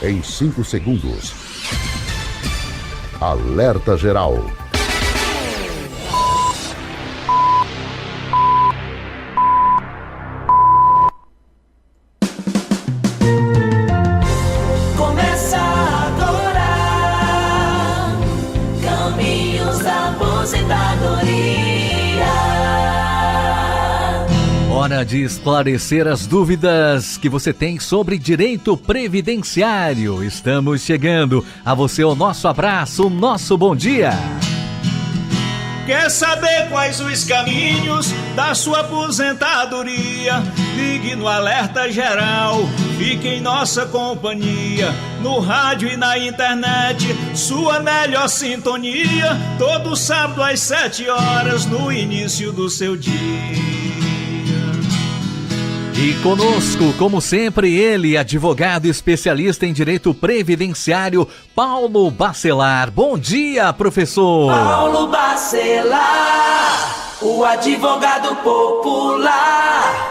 em 5 segundos. Alerta Geral. Começa agora, Caminhos da Aposentadoria. Hora de esclarecer as dúvidas que você tem sobre direito previdenciário. Estamos chegando. A você o nosso abraço, o nosso bom dia. Quer saber quais os caminhos da sua aposentadoria? Ligue no Alerta Geral, fique em nossa companhia, no rádio e na internet, sua melhor sintonia, todo sábado às 7 horas, no início do seu dia. E conosco, como sempre, ele, advogado especialista em direito previdenciário, Paulo Bacelar. Bom dia, professor! Paulo Bacelar, o advogado popular.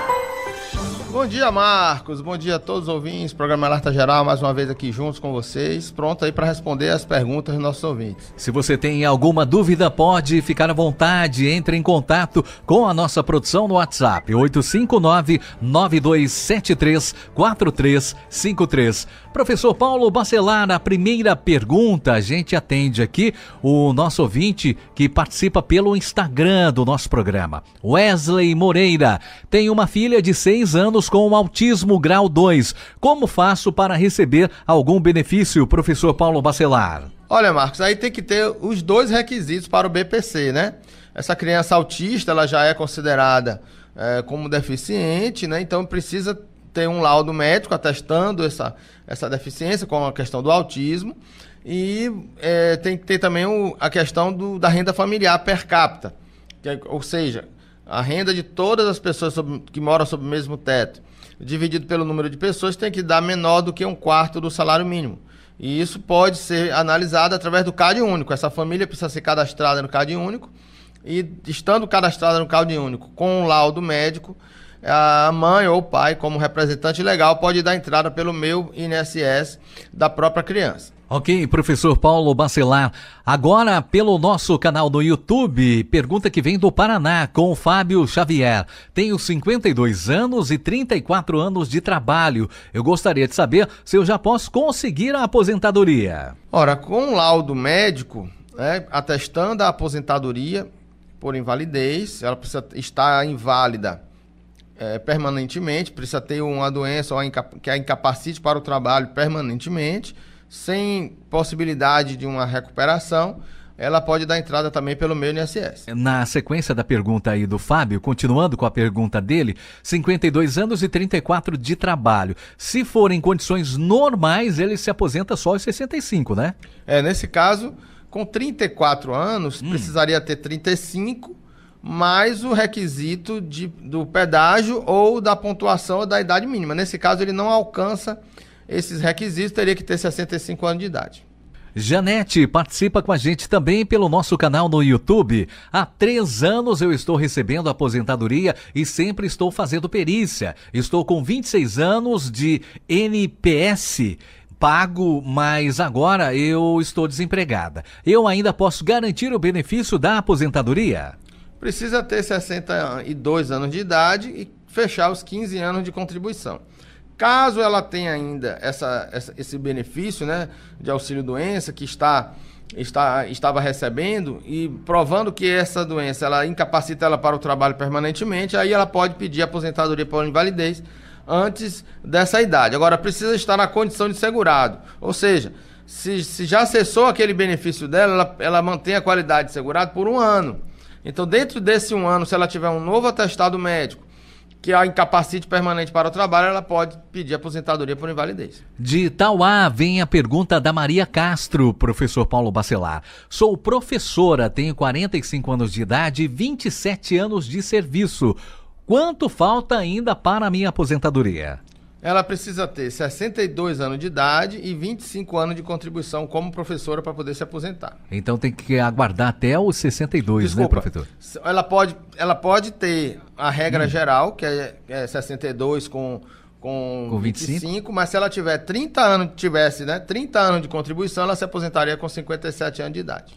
Bom dia, Marcos. Bom dia a todos os ouvintes. Programa Alerta Geral, mais uma vez aqui juntos com vocês. Pronto aí para responder as perguntas dos nossos ouvintes. Se você tem alguma dúvida, pode ficar à vontade. Entre em contato com a nossa produção no WhatsApp, 859-9273-4353. Professor Paulo Bacelar, a primeira pergunta, a gente atende aqui o nosso ouvinte que participa pelo Instagram do nosso programa. Wesley Moreira tem uma filha de 6 anos com autismo grau 2. Como faço para receber algum benefício, professor Paulo Bacelar? Olha, Marcos, aí tem que ter os 2 requisitos para o BPC, né? Essa criança autista, ela já é considerada como deficiente, né? Então precisa ter um laudo médico atestando essa deficiência com a questão do autismo. E tem que ter também a questão da renda familiar per capita, ou seja, a renda de todas as pessoas que moram sob o mesmo teto, dividido pelo número de pessoas, tem que dar menor do que 1/4 do salário mínimo. E isso pode ser analisado através do CAD único. Essa família precisa ser cadastrada no CAD único e, estando cadastrada no CAD único com um laudo médico, a mãe ou o pai, como representante legal, pode dar entrada pelo meu INSS da própria criança. Ok, professor Paulo Bacelar. Agora, pelo nosso canal no YouTube, pergunta que vem do Paraná, com o Fábio Xavier. Tenho 52 anos e 34 anos de trabalho. Eu gostaria de saber se eu já posso conseguir a aposentadoria. Ora, com um laudo médico, atestando a aposentadoria por invalidez, ela precisa estar inválida permanentemente, precisa ter uma doença que a incapacite para o trabalho permanentemente, sem possibilidade de uma recuperação, ela pode dar entrada também pelo meu INSS. Na sequência da pergunta aí do Fábio, continuando com a pergunta dele, 52 anos e 34 de trabalho. Se for em condições normais, ele se aposenta só aos 65, né? Nesse caso, com 34 anos, precisaria ter 35, mais o requisito do pedágio ou da pontuação ou da idade mínima. Nesse caso, ele não alcança esses requisitos, teria que ter 65 anos de idade. Janete participa com a gente também pelo nosso canal no YouTube. Há 3 anos eu estou recebendo aposentadoria e sempre estou fazendo perícia. Estou com 26 anos de NPS pago, mas agora eu estou desempregada. Eu ainda posso garantir o benefício da aposentadoria? Precisa ter 62 anos de idade e fechar os 15 anos de contribuição. Caso ela tenha ainda esse benefício, né, de auxílio-doença que estava recebendo e provando que essa doença ela incapacita ela para o trabalho permanentemente, aí ela pode pedir aposentadoria por invalidez antes dessa idade. Agora, precisa estar na condição de segurado, ou seja, se já cessou aquele benefício dela, ela mantém a qualidade de segurado por 1 ano. Então, dentro desse 1 ano, se ela tiver um novo atestado médico que a incapacite permanente para o trabalho, ela pode pedir aposentadoria por invalidez. De Itauá vem a pergunta da Maria Castro, professor Paulo Bacelar. Sou professora, tenho 45 anos de idade e 27 anos de serviço. Quanto falta ainda para a minha aposentadoria? Ela precisa ter 62 anos de idade e 25 anos de contribuição como professora para poder se aposentar. Então tem que aguardar até os 62, Desculpa, né, professor? Ela pode ter a regra geral, que é 62 com Com 25, mas se ela tiver 30 anos, tivesse, né, 30 anos de contribuição, ela se aposentaria com 57 anos de idade.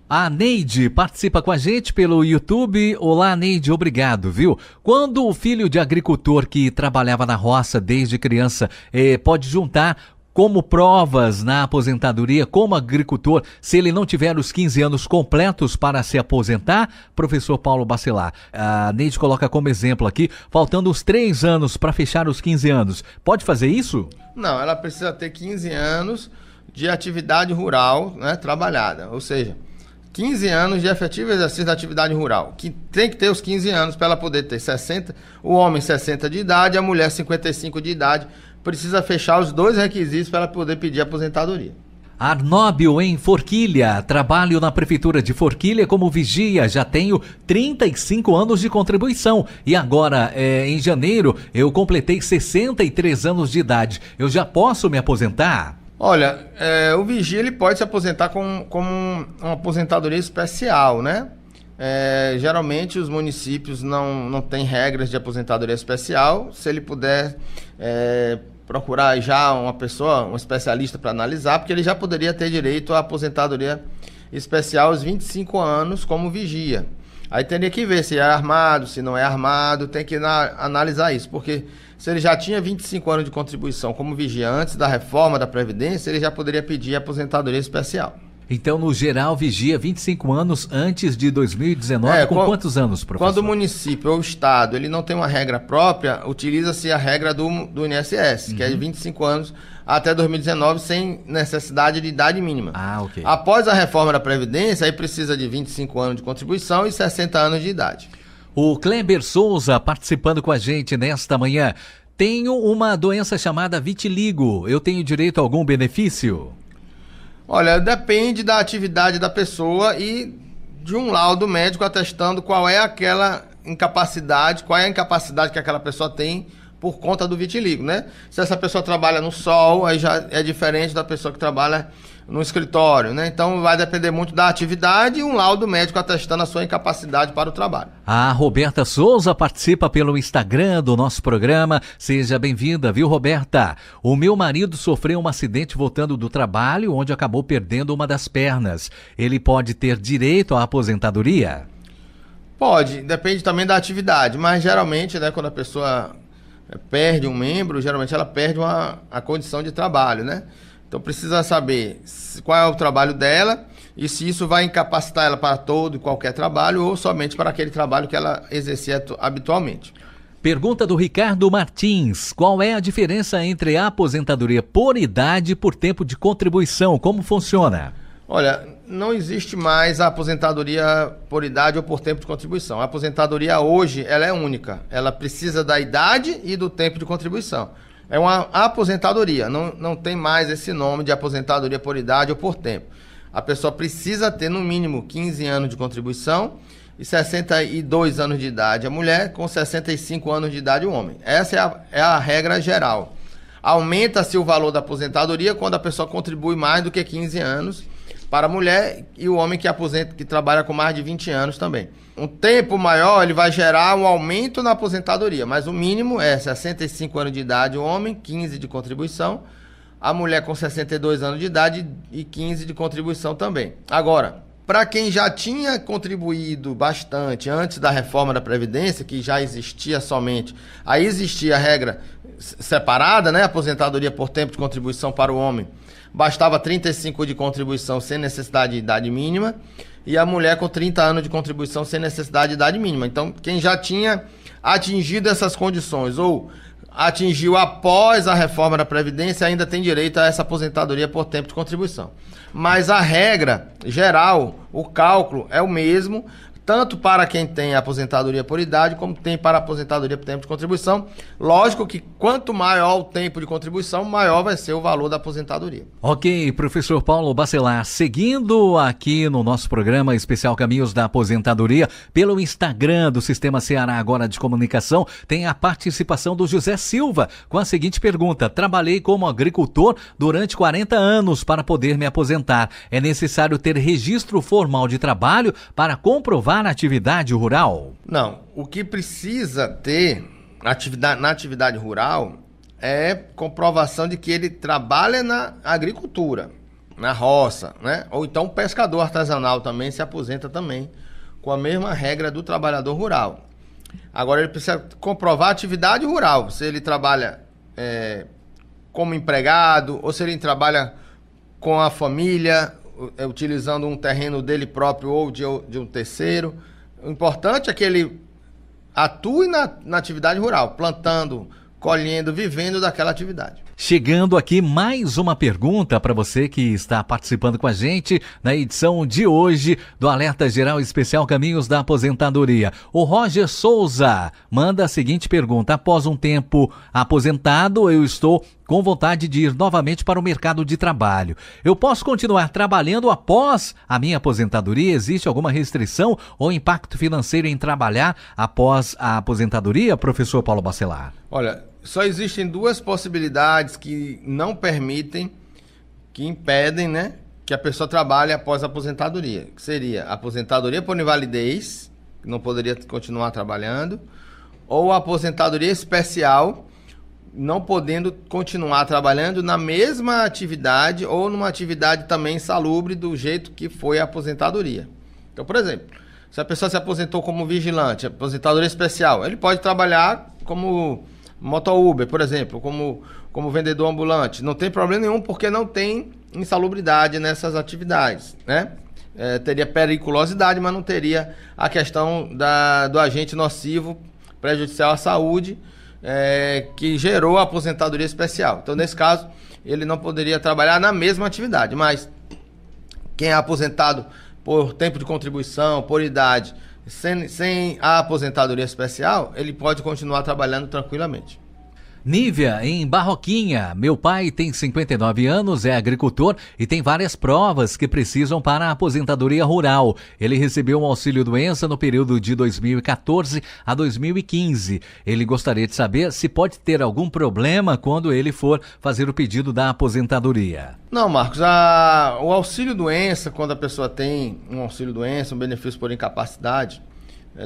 A Neide participa com a gente pelo YouTube. Olá, Neide, obrigado, viu? Quando o filho de agricultor que trabalhava na roça desde criança pode juntar como provas na aposentadoria como agricultor, se ele não tiver os 15 anos completos para se aposentar? Professor Paulo Bacelar, a Neide coloca como exemplo aqui, faltando os 3 anos para fechar os 15 anos. Pode fazer isso? Não, ela precisa ter 15 anos de atividade rural, né, trabalhada, ou seja, 15 anos de efetivo exercício da atividade rural, que tem que ter os 15 anos para ela poder ter 60, o homem 60 de idade, a mulher 55 de idade, precisa fechar os 2 requisitos para ela poder pedir aposentadoria. Arnóbio, em Forquilha. Trabalho na Prefeitura de Forquilha como vigia. Já tenho 35 anos de contribuição. E agora, em janeiro, eu completei 63 anos de idade. Eu já posso me aposentar? Olha, o vigia ele pode se aposentar como uma aposentadoria especial, né? Geralmente os municípios não têm regras de aposentadoria especial. Se ele puder procurar já uma pessoa, um especialista para analisar, porque ele já poderia ter direito à aposentadoria especial aos 25 anos como vigia. Aí teria que ver se é armado, se não é armado, tem que analisar isso, porque se ele já tinha 25 anos de contribuição como vigia antes da reforma da Previdência, ele já poderia pedir aposentadoria especial. Então, no geral, vigia 25 anos antes de 2019, com quantos anos, professor? Quando o município ou o estado ele não tem uma regra própria, utiliza-se a regra do INSS, que é de 25 anos até 2019, sem necessidade de idade mínima. Ah, ok. Após a reforma da Previdência, aí precisa de 25 anos de contribuição e 60 anos de idade. O Kleber Souza participando com a gente nesta manhã. Tenho uma doença chamada vitiligo. Eu tenho direito a algum benefício? Olha, depende da atividade da pessoa e de um laudo médico atestando qual é aquela incapacidade, qual é a incapacidade que aquela pessoa tem por conta do vitiligo, né? Se essa pessoa trabalha no sol, aí já é diferente da pessoa que trabalha no escritório, né? Então vai depender muito da atividade e um laudo médico atestando a sua incapacidade para o trabalho. A Roberta Souza participa pelo Instagram do nosso programa. Seja bem-vinda, viu, Roberta? O meu marido sofreu um acidente voltando do trabalho, onde acabou perdendo uma das pernas. Ele pode ter direito à aposentadoria? Pode, depende também da atividade, mas geralmente, né, quando a pessoa perde um membro, geralmente ela perde a condição de trabalho, né? Então precisa saber qual é o trabalho dela e se isso vai incapacitar ela para todo e qualquer trabalho ou somente para aquele trabalho que ela exercia habitualmente. Pergunta do Ricardo Martins. Qual é a diferença entre a aposentadoria por idade e por tempo de contribuição? Como funciona? Olha, não existe mais a aposentadoria por idade ou por tempo de contribuição. A aposentadoria hoje ela é única. Ela precisa da idade e do tempo de contribuição. É uma aposentadoria, não tem mais esse nome de aposentadoria por idade ou por tempo. A pessoa precisa ter no mínimo 15 anos de contribuição e 62 anos de idade a mulher, com 65 anos de idade o homem. Essa é a regra geral. Aumenta-se o valor da aposentadoria quando a pessoa contribui mais do que 15 anos para a mulher e o homem que trabalha com mais de 20 anos também. Um tempo maior, ele vai gerar um aumento na aposentadoria, mas o mínimo é 65 anos de idade o homem, 15 de contribuição, a mulher com 62 anos de idade e 15 de contribuição também. Agora, para quem já tinha contribuído bastante antes da reforma da Previdência, que já existia somente, aí existia a regra separada, né, aposentadoria por tempo de contribuição para o homem, bastava 35 de contribuição sem necessidade de idade mínima, e a mulher com 30 anos de contribuição sem necessidade de idade mínima. Então, quem já tinha atingido essas condições ou atingiu após a reforma da Previdência ainda tem direito a essa aposentadoria por tempo de contribuição. Mas a regra geral, o cálculo é o mesmo, tanto para quem tem aposentadoria por idade, como tem para aposentadoria por tempo de contribuição. Lógico que quanto maior o tempo de contribuição, maior vai ser o valor da aposentadoria. Ok, professor Paulo Bacelar, seguindo aqui no nosso programa especial Caminhos da Aposentadoria, pelo Instagram do Sistema Ceará Agora de Comunicação, tem a participação do José Silva com a seguinte pergunta: trabalhei como agricultor durante 40 anos para poder me aposentar. É necessário ter registro formal de trabalho para comprovar na atividade rural? Não, o que precisa ter na atividade rural é comprovação de que ele trabalha na agricultura, na roça, né? Ou então o pescador artesanal também se aposenta também com a mesma regra do trabalhador rural. Agora ele precisa comprovar a atividade rural, se ele trabalha como empregado ou se ele trabalha com a família, utilizando um terreno dele próprio ou de um terceiro. O importante é que ele atue na atividade rural, plantando, colhendo, vivendo daquela atividade. Chegando aqui mais uma pergunta para você que está participando com a gente na edição de hoje do Alerta Geral Especial Caminhos da Aposentadoria. O Roger Souza manda a seguinte pergunta: após um tempo aposentado, eu estou com vontade de ir novamente para o mercado de trabalho. Eu posso continuar trabalhando após a minha aposentadoria? Existe alguma restrição ou impacto financeiro em trabalhar após a aposentadoria, professor Paulo Bacelar? Olha, só existem duas possibilidades que não permitem, que impedem, né, que a pessoa trabalhe após a aposentadoria. Que seria a aposentadoria por invalidez, que não poderia continuar trabalhando, ou a aposentadoria especial, não podendo continuar trabalhando na mesma atividade ou numa atividade também insalubre do jeito que foi a aposentadoria. Então, por exemplo, se a pessoa se aposentou como vigilante, aposentadoria especial, ele pode trabalhar como moto-Uber, por exemplo, como vendedor ambulante. Não tem problema nenhum, porque não tem insalubridade nessas atividades, né? Teria periculosidade, mas não teria a questão do agente nocivo prejudicial à saúde, que gerou a aposentadoria especial. Então, nesse caso, ele não poderia trabalhar na mesma atividade, mas quem é aposentado por tempo de contribuição, por idade, sem a aposentadoria especial, ele pode continuar trabalhando tranquilamente. Nívia, em Barroquinha. Meu pai tem 59 anos, é agricultor e tem várias provas que precisam para a aposentadoria rural. Ele recebeu um auxílio-doença no período de 2014 a 2015. Ele gostaria de saber se pode ter algum problema quando ele for fazer o pedido da aposentadoria. Não, Marcos, o auxílio-doença, quando a pessoa tem um auxílio-doença, um benefício por incapacidade,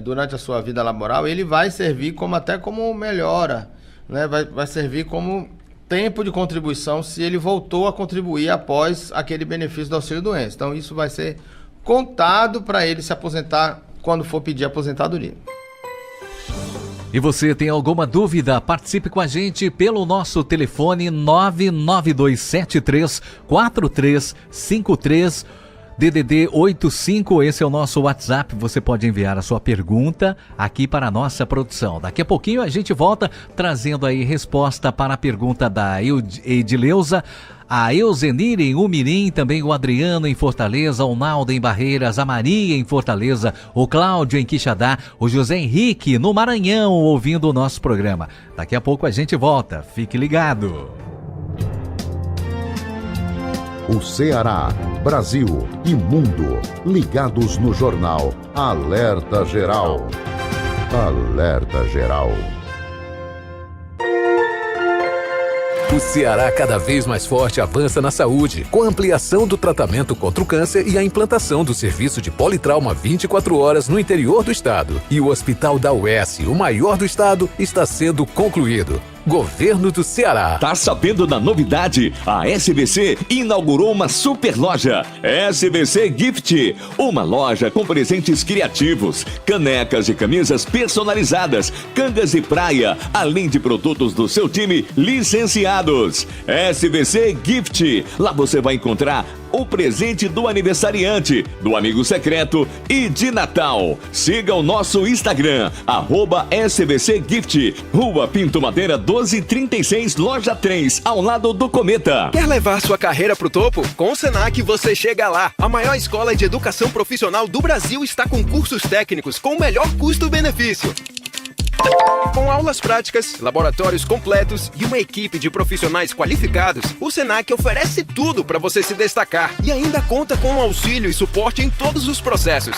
durante a sua vida laboral, ele vai servir até como melhora, né? Vai servir como tempo de contribuição se ele voltou a contribuir após aquele benefício do auxílio-doença. Então, isso vai ser contado para ele se aposentar quando for pedir aposentadoria. E você tem alguma dúvida? Participe com a gente pelo nosso telefone 992734353, DDD 85, esse é o nosso WhatsApp. Você pode enviar a sua pergunta aqui para a nossa produção. Daqui a pouquinho a gente volta trazendo aí resposta para a pergunta da Edileuza, a Euzenir em Umirim, também o Adriano em Fortaleza, o Naldo em Barreiras, a Maria em Fortaleza, o Cláudio em Quixadá, o José Henrique no Maranhão ouvindo o nosso programa. Daqui a pouco a gente volta, fique ligado. O Ceará, Brasil e mundo ligados no jornal Alerta Geral. Alerta Geral. O Ceará, cada vez mais forte, avança na saúde, com a ampliação do tratamento contra o câncer e a implantação do serviço de politrauma 24 horas no interior do estado. E o Hospital da UES, o maior do estado, está sendo concluído. Governo do Ceará. Tá sabendo da novidade? A SBC inaugurou uma super loja, SBC Gift, uma loja com presentes criativos, canecas e camisas personalizadas, cangas de praia, além de produtos do seu time licenciados. SBC Gift, lá você vai encontrar o presente do aniversariante, do amigo secreto e de Natal. Siga o nosso Instagram, @SBCGift, Rua Pinto Madeira 1236, Loja 3, ao lado do Cometa. Quer levar sua carreira pro topo? Com o Senac você chega lá. A maior escola de educação profissional do Brasil está com cursos técnicos com o melhor custo-benefício. Com aulas práticas, laboratórios completos e uma equipe de profissionais qualificados, o Senac oferece tudo para você se destacar e ainda conta com auxílio e suporte em todos os processos.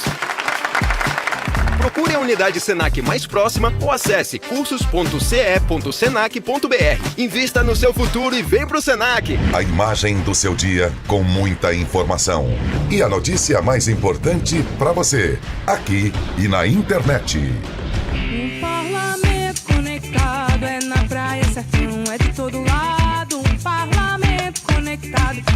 Procure a unidade Senac mais próxima ou acesse cursos.ce.senac.br. Invista no seu futuro e vem pro Senac. A imagem do seu dia com muita informação. E a notícia mais importante para você, aqui e na internet. O parlamento conectado é na praia certinho, é de todo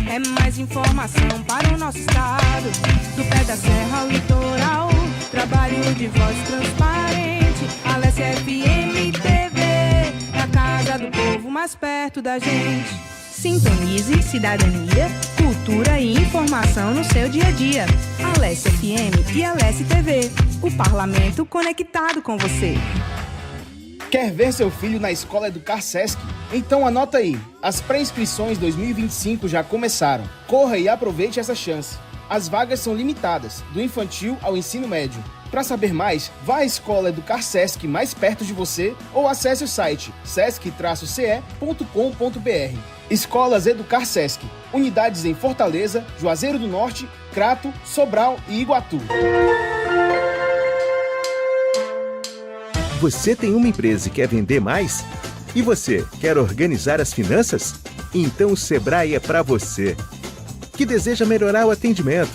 É mais informação para o nosso estado. Do pé da serra ao litoral, trabalho de voz transparente. Alesse FM TV, a casa do povo mais perto da gente. Sintonize cidadania, cultura e informação no seu dia a dia. Alesse FM e Alesse TV, o parlamento conectado com você. Quer ver seu filho na Escola Educar Sesc? Então anota aí, as pré-inscrições 2025 já começaram. Corra e aproveite essa chance. As vagas são limitadas, do infantil ao ensino médio. Para saber mais, vá à Escola Educar Sesc mais perto de você ou acesse o site sesc-ce.com.br. Escolas Educar Sesc, unidades em Fortaleza, Juazeiro do Norte, Crato, Sobral e Iguatu. Você tem uma empresa e quer vender mais? E você, quer organizar as finanças? Então o Sebrae é para você. Que deseja melhorar o atendimento,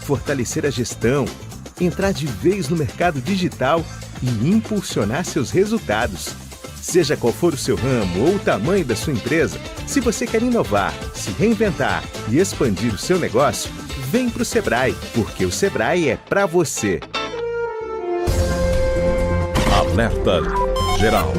fortalecer a gestão, entrar de vez no mercado digital e impulsionar seus resultados. Seja qual for o seu ramo ou o tamanho da sua empresa, se você quer inovar, se reinventar e expandir o seu negócio, vem para o Sebrae, porque o Sebrae é para você. Alerta Geral.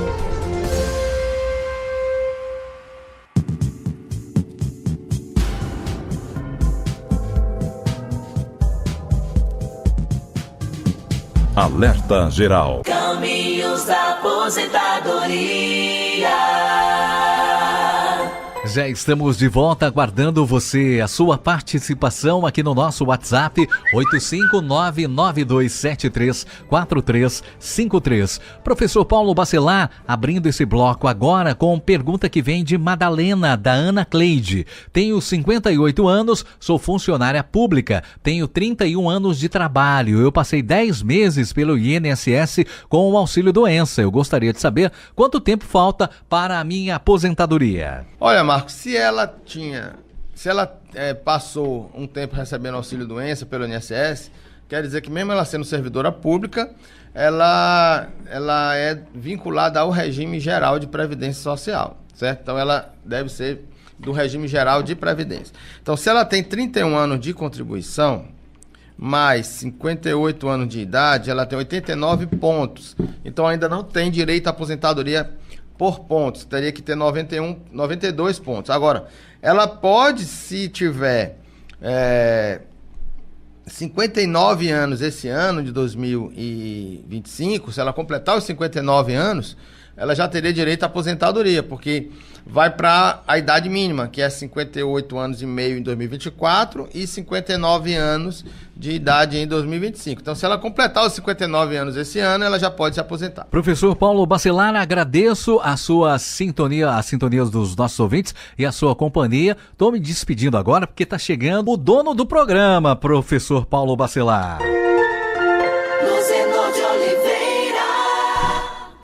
Alerta Geral. Caminhos da aposentadoria. Já estamos de volta aguardando você, a sua participação aqui no nosso WhatsApp 85992734353. Professor Paulo Bacelar, abrindo esse bloco agora com pergunta que vem de Madalena, da Ana Cleide. Tenho 58 anos, sou funcionária pública, tenho 31 anos de trabalho. Eu passei 10 meses pelo INSS com o auxílio doença. Eu gostaria de saber quanto tempo falta para a minha aposentadoria. Olha, Marcos, se ela passou um tempo recebendo auxílio-doença pelo INSS, quer dizer que mesmo ela sendo servidora pública, ela é vinculada ao regime geral de previdência social, certo? Então ela deve ser do regime geral de previdência. Então se ela tem 31 anos de contribuição, mais 58 anos de idade, ela tem 89 pontos. Então ainda não tem direito à aposentadoria por pontos, teria que ter 92 pontos. Agora, ela pode, se tiver 59 anos esse ano de 2025, se ela completar os 59 anos, ela já teria direito à aposentadoria, porque vai para a idade mínima, que é 58 anos e meio em 2024 e 59 anos de idade em 2025. Então, se ela completar os 59 anos esse ano, ela já pode se aposentar. Professor Paulo Bacelar, agradeço a sua sintonia, as sintonias dos nossos ouvintes e a sua companhia. Estou me despedindo agora porque está chegando o dono do programa, professor Paulo Bacelar.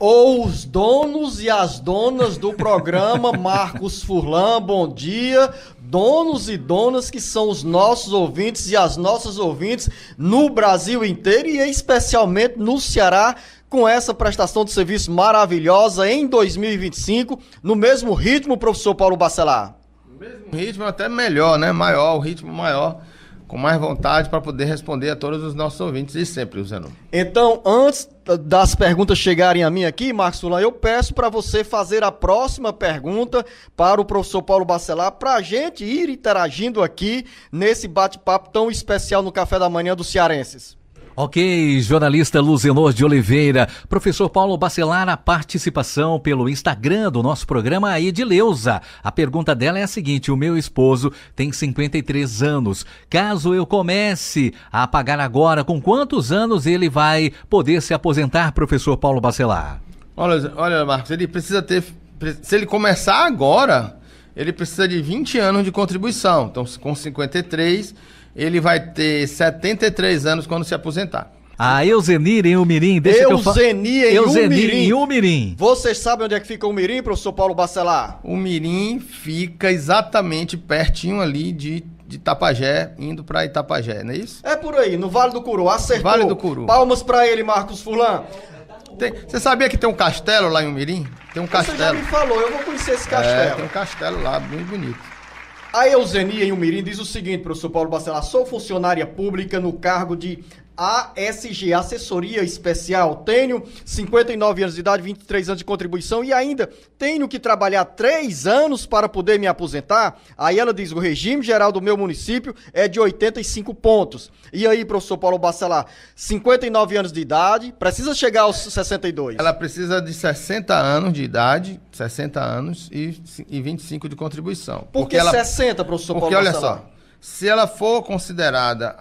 Ou os donos e as donas do programa, Marcos Furlan, bom dia. Donos e donas que são os nossos ouvintes e as nossas ouvintes no Brasil inteiro e especialmente no Ceará, com essa prestação de serviço maravilhosa em 2025, no mesmo ritmo, professor Paulo Bacelar? No mesmo ritmo, até melhor, né? Maior, o ritmo maior, com mais vontade para poder responder a todos os nossos ouvintes e sempre, Zenon. Então, antes das perguntas chegarem a mim aqui, Marcos Furlan, eu peço para você fazer a próxima pergunta para o professor Paulo Bacelar, para a gente ir interagindo aqui nesse bate-papo tão especial no Café da Manhã dos Cearenses. Ok, jornalista Luzenor de Oliveira. Professor Paulo Bacelar, a participação pelo Instagram do nosso programa, a Edileuza. A pergunta dela é a seguinte: o meu esposo tem 53 anos. Caso eu comece a pagar agora, com quantos anos ele vai poder se aposentar, professor Paulo Bacelar? Olha, Marcos, ele precisa ter... Se ele começar agora, ele precisa de 20 anos de contribuição. Então, com 53... ele vai ter 73 anos quando se aposentar. A Euzenir em Umirim, deixa que eu falo. Euzenir em Umirim. Vocês sabem onde é que fica o Umirim, professor Paulo Bacelar? O Umirim fica exatamente pertinho ali de Itapajé, indo para Itapajé, não é isso? É por aí, no Vale do Curu, acertou. Vale do Curu. Palmas para ele, Marcos Furlan. Você sabia que tem um castelo lá em Umirim? Tem um castelo. Você já me falou, eu vou conhecer esse castelo. Tem um castelo lá, muito bonito. A Eusenia em Umirim diz o seguinte, professor Paulo Bacelar: sou funcionária pública no cargo de ASG, Assessoria Especial. Tenho 59 anos de idade, 23 anos de contribuição e ainda tenho que trabalhar 3 anos para poder me aposentar. Aí ela diz: o regime geral do meu município é de 85 pontos. E aí, professor Paulo Bacelar, 59 anos de idade, precisa chegar aos 62? Ela precisa de 60 anos de idade, 60 anos e 25 de contribuição. Por que ela, 60, professor Paulo Porque, olha Bacelar? só, se ela for considerada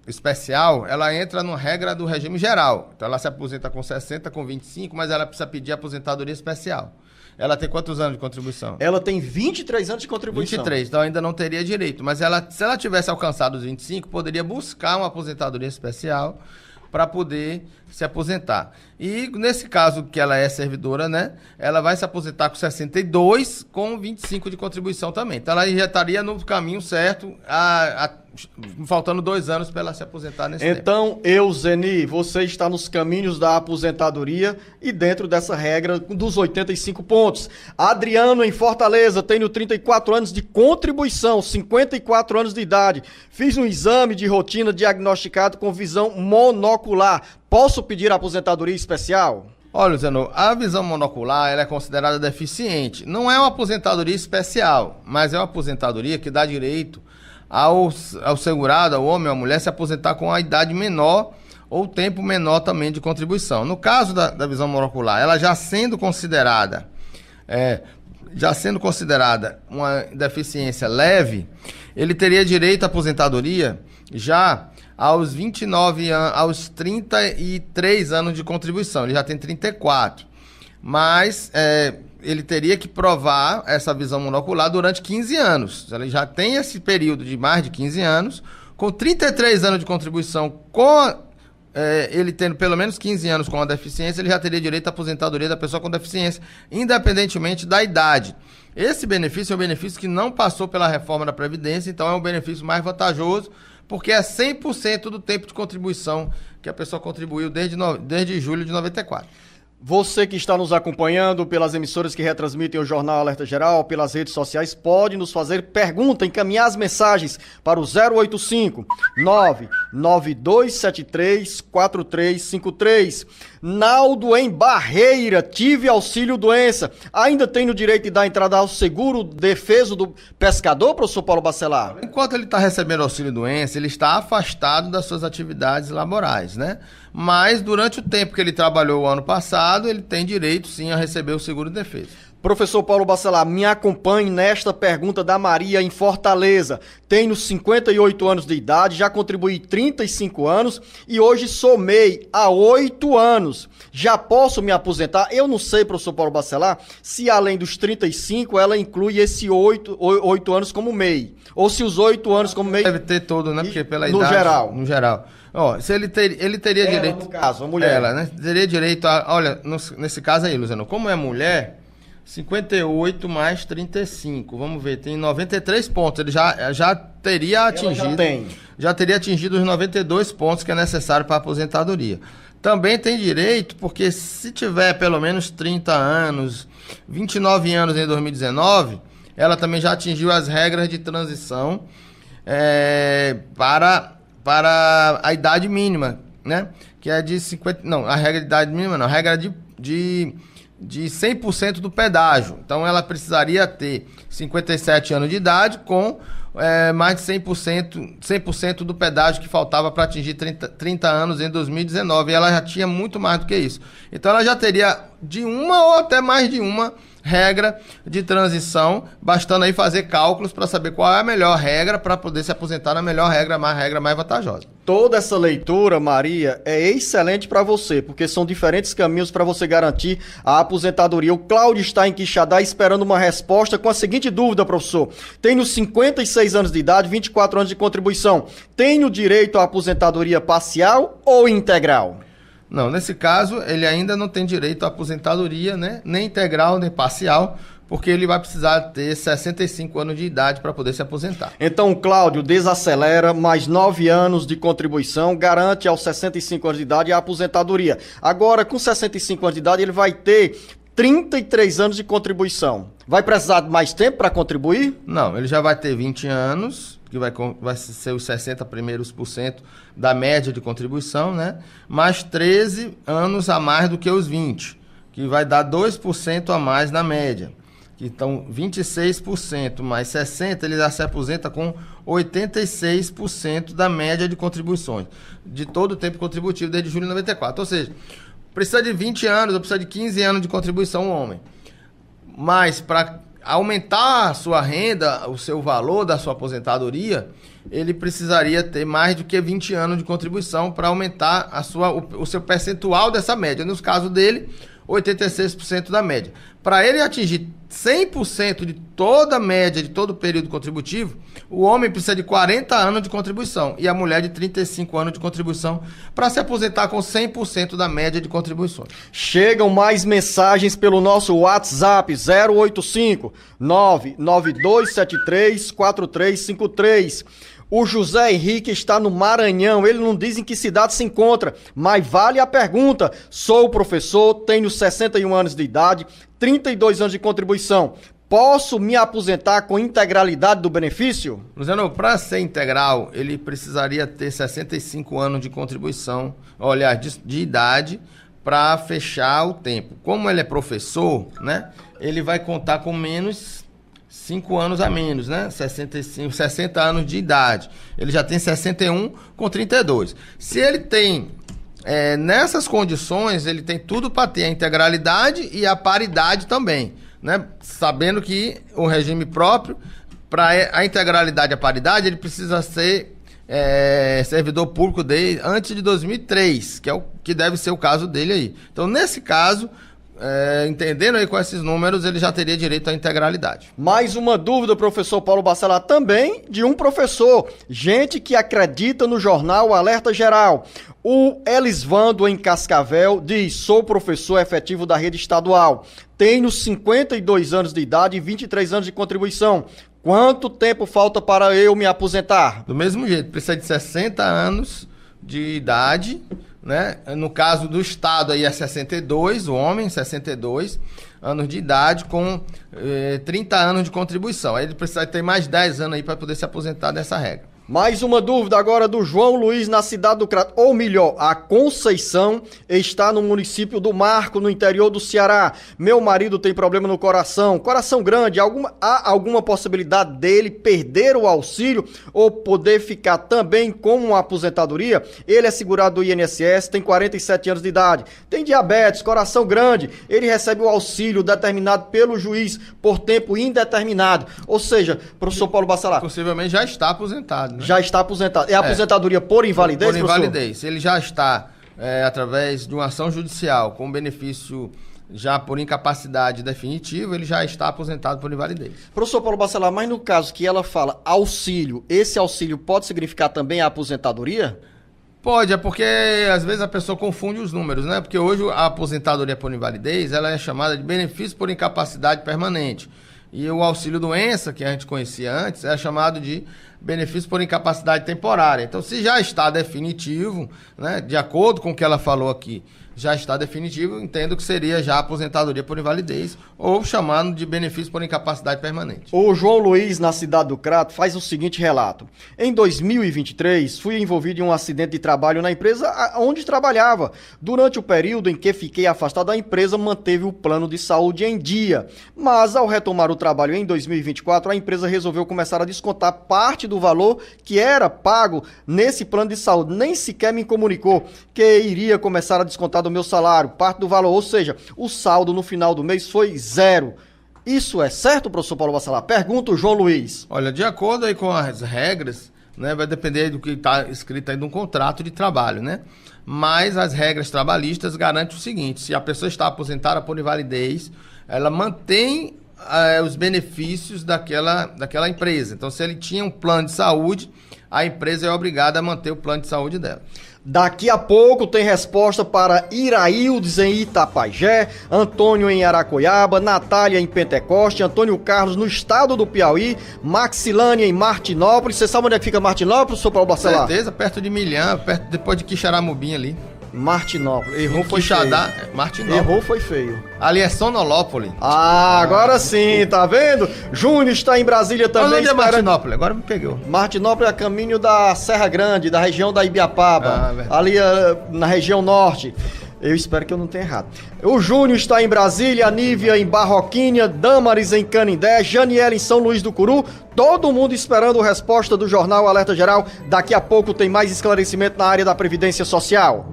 especial, ela entra na regra do regime geral. Então ela se aposenta com 60, com 25, mas ela precisa pedir aposentadoria especial. Ela tem quantos anos de contribuição? Ela tem 23 anos de contribuição. 23, então ainda não teria direito. Mas ela, se ela tivesse alcançado os 25, poderia buscar uma aposentadoria especial para poder se aposentar. E nesse caso que ela é servidora, né, ela vai se aposentar com 62, com 25 de contribuição também. Então ela já estaria no caminho certo, faltando 2 anos para ela se aposentar nesse tempo. Então, Euseni, você está nos caminhos da aposentadoria e dentro dessa regra dos 85 pontos. Adriano, em Fortaleza, tenho 34 anos de contribuição, 54 anos de idade. Fiz um exame de rotina diagnosticado com visão monocular. Posso pedir aposentadoria especial? Olha, Zeno, a visão monocular ela é considerada deficiente. Não é uma aposentadoria especial, mas é uma aposentadoria que dá direito ao segurado, ao homem ou à mulher, se aposentar com a idade menor ou tempo menor também de contribuição. No caso da visão monocular, ela já sendo considerada uma deficiência leve, ele teria direito à aposentadoria já aos 29 anos, aos 33 anos de contribuição. Ele já tem 34. Mas ele teria que provar essa visão monocular durante 15 anos. Ele já tem esse período de mais de 15 anos, com 33 anos de contribuição, ele tendo pelo menos 15 anos com a deficiência, ele já teria direito à aposentadoria da pessoa com deficiência, independentemente da idade. Esse benefício é um benefício que não passou pela reforma da Previdência, então é um benefício mais vantajoso, porque é 100% do tempo de contribuição que a pessoa contribuiu desde julho de 94. Você que está nos acompanhando pelas emissoras que retransmitem o Jornal Alerta Geral, pelas redes sociais, pode nos fazer pergunta, encaminhar as mensagens para o 085 99273 4353. Naldo em Barreira, tive auxílio doença. Ainda tenho o direito de dar entrada ao seguro defeso do pescador, professor Paulo Bacelar? Enquanto ele está recebendo auxílio doença, ele está afastado das suas atividades laborais, né? Mas durante o tempo que ele trabalhou o ano passado, ele tem direito sim a receber o seguro defeso. Professor Paulo Bacelar, me acompanhe nesta pergunta da Maria em Fortaleza. Tenho 58 anos de idade, já contribuí 35 anos e hoje somei há 8 anos. Já posso me aposentar? Eu não sei, professor Paulo Bacelar, se além dos 35 ela inclui esse 8 anos como MEI. Ou se os 8 anos como MEI... Deve ter todo, né? Porque pela no idade... geral. No geral. Ó, se ele teria ela, direito... no caso, a mulher. Ela, né? Teria direito a... Olha, nesse caso aí, Luciano, como é mulher... 58 mais 35, vamos ver, tem 93 pontos, ele já teria atingido, já teria atingido os 92 pontos que é necessário para a aposentadoria. Também tem direito, porque se tiver pelo menos 30 anos, 29 anos em 2019, ela também já atingiu as regras de transição para a idade mínima, né? Que é de 50, não, a regra de idade mínima não, a regra de 100% do pedágio. Então ela precisaria ter 57 anos de idade com mais de 100% do pedágio que faltava para atingir 30 anos em 2019. E ela já tinha muito mais do que isso. Então ela já teria de uma ou até mais de uma regra de transição, bastando aí fazer cálculos para saber qual é a melhor regra para poder se aposentar na melhor regra mais vantajosa. Toda essa leitura, Maria, é excelente para você, porque são diferentes caminhos para você garantir a aposentadoria. O Cláudio está em Quixadá esperando uma resposta com a seguinte dúvida, professor. Tenho 56 anos de idade, 24 anos de contribuição. Tenho direito à aposentadoria parcial ou integral? Não, nesse caso, ele ainda não tem direito à aposentadoria, né? Nem integral, nem parcial, porque ele vai precisar ter 65 anos de idade para poder se aposentar. Então, Cláudio, desacelera, mais 9 anos de contribuição, garante aos 65 anos de idade a aposentadoria. Agora, com 65 anos de idade, ele vai ter 33 anos de contribuição. Vai precisar de mais tempo para contribuir? Não, ele já vai ter 20 anos, que vai ser os 60 primeiros por cento da média de contribuição, né? Mais 13 anos a mais do que os 20, que vai dar 2% a mais na média. Então, 26% mais 60%, ele já se aposenta com 86% da média de contribuições, de todo o tempo contributivo desde julho de 94. Ou seja, precisa de 20 anos ou precisa de 15 anos de contribuição o homem. Mas, para aumentar a sua renda, o seu valor da sua aposentadoria, ele precisaria ter mais do que 20 anos de contribuição para aumentar o seu percentual dessa média. No caso dele, 86% da média. Para ele atingir 100% de toda a média, de todo o período contributivo, o homem precisa de 40 anos de contribuição e a mulher de 35 anos de contribuição para se aposentar com 100% da média de contribuições. Chegam mais mensagens pelo nosso WhatsApp 085 99273 4353. O José Henrique está no Maranhão, ele não diz em que cidade se encontra, mas vale a pergunta. Sou professor, tenho 61 anos de idade, 32 anos de contribuição. Posso me aposentar com integralidade do benefício? Luciano, para ser integral, ele precisaria ter 65 anos de contribuição, olha, de idade, para fechar o tempo. Como ele é professor, né, ele vai contar com menos 5 anos a menos, né? 60 anos de idade. Ele já tem 61 com 32. Se ele tem, nessas condições, ele tem tudo para ter a integralidade e a paridade também, né? Sabendo que o regime próprio, para a integralidade e a paridade, ele precisa ser servidor público antes de 2003, que é o que deve ser o caso dele aí. Então, nesse caso, entendendo aí com esses números, ele já teria direito à integralidade. Mais uma dúvida, professor Paulo Bacelar, também de um professor, gente que acredita no jornal Alerta Geral. O Elisvando, em Cascavel, diz: sou professor efetivo da rede estadual, tenho 52 anos de idade e 23 anos de contribuição. Quanto tempo falta para eu me aposentar? Do mesmo jeito, precisa de 60 anos de idade, né? No caso do estado aí é 62, o homem 62 anos de idade com 30 anos de contribuição. Aí ele precisa ter mais 10 anos aí para poder se aposentar dessa regra. Mais uma dúvida agora do João Luiz, na cidade do Crato, ou melhor, a Conceição está no município do Marco, no interior do Ceará. Meu marido tem problema no coração grande, há alguma possibilidade dele perder o auxílio ou poder ficar também com uma aposentadoria? Ele é segurado do INSS, tem 47 anos de idade, tem diabetes, coração grande, ele recebe o auxílio determinado pelo juiz por tempo indeterminado. Ou seja, professor Paulo Bacelar, possivelmente já está aposentado, né? Já está aposentado. É aposentadoria por invalidez, professor? Por invalidez. Ele já está, através de uma ação judicial, com benefício já por incapacidade definitiva, ele já está aposentado por invalidez. Professor Paulo Bacelar, mas no caso que ela fala auxílio, esse auxílio pode significar também a aposentadoria? Pode, é porque às vezes a pessoa confunde os números, né? Porque hoje a aposentadoria por invalidez, ela é chamada de benefício por incapacidade permanente. E o auxílio doença, que a gente conhecia antes, é chamado de benefício por incapacidade temporária. Então, se já está definitivo, né, de acordo com o que ela falou aqui, já está definitivo, entendo que seria já aposentadoria por invalidez ou chamando de benefício por incapacidade permanente. O João Luiz, na cidade do Crato, faz o seguinte relato. Em 2023, fui envolvido em um acidente de trabalho na empresa onde trabalhava. Durante o período em que fiquei afastado, a empresa manteve o plano de saúde em dia. Mas, ao retomar o trabalho em 2024, a empresa resolveu começar a descontar parte do valor que era pago nesse plano de saúde. Nem sequer me comunicou que iria começar a descontar do meu salário, parte do valor, ou seja, o saldo no final do mês foi 0. Isso é certo, professor Paulo Bacelar? Pergunta o João Luiz. Olha, de acordo aí com as regras, né, vai depender do que está escrito aí no contrato de trabalho, né? Mas as regras trabalhistas garantem o seguinte: se a pessoa está aposentada por invalidez, ela mantém os benefícios daquela empresa. Então, se ele tinha um plano de saúde, a empresa é obrigada a manter o plano de saúde dela. Daqui a pouco tem resposta para Iraildes em Itapajé, Antônio em Aracoiaba, Natália em Pentecoste, Antônio Carlos no estado do Piauí, Maxilane em Martinópolis. Você sabe onde é que fica Martinópolis, professor Paulo Bacelar? Com certeza, perto de Milhã, depois de Quixaramubim ali. Martinópolis. Errou, foi Quixadá, feio. Martinópolis. Errou, foi feio. Ali é Sonolópolis. Ah, agora sim, tá vendo? Júnior está em Brasília também. Onde é Martinópolis? Agora me pegou. Martinópolis é a caminho da Serra Grande, da região da Ibiapaba, ali na região norte. Eu espero que eu não tenha errado. O Júnior está em Brasília, a Nívia em Barroquinha, Damaris em Canindé, Janiela em São Luís do Curu. Todo mundo esperando a resposta do Jornal Alerta Geral. Daqui a pouco tem mais esclarecimento na área da Previdência Social.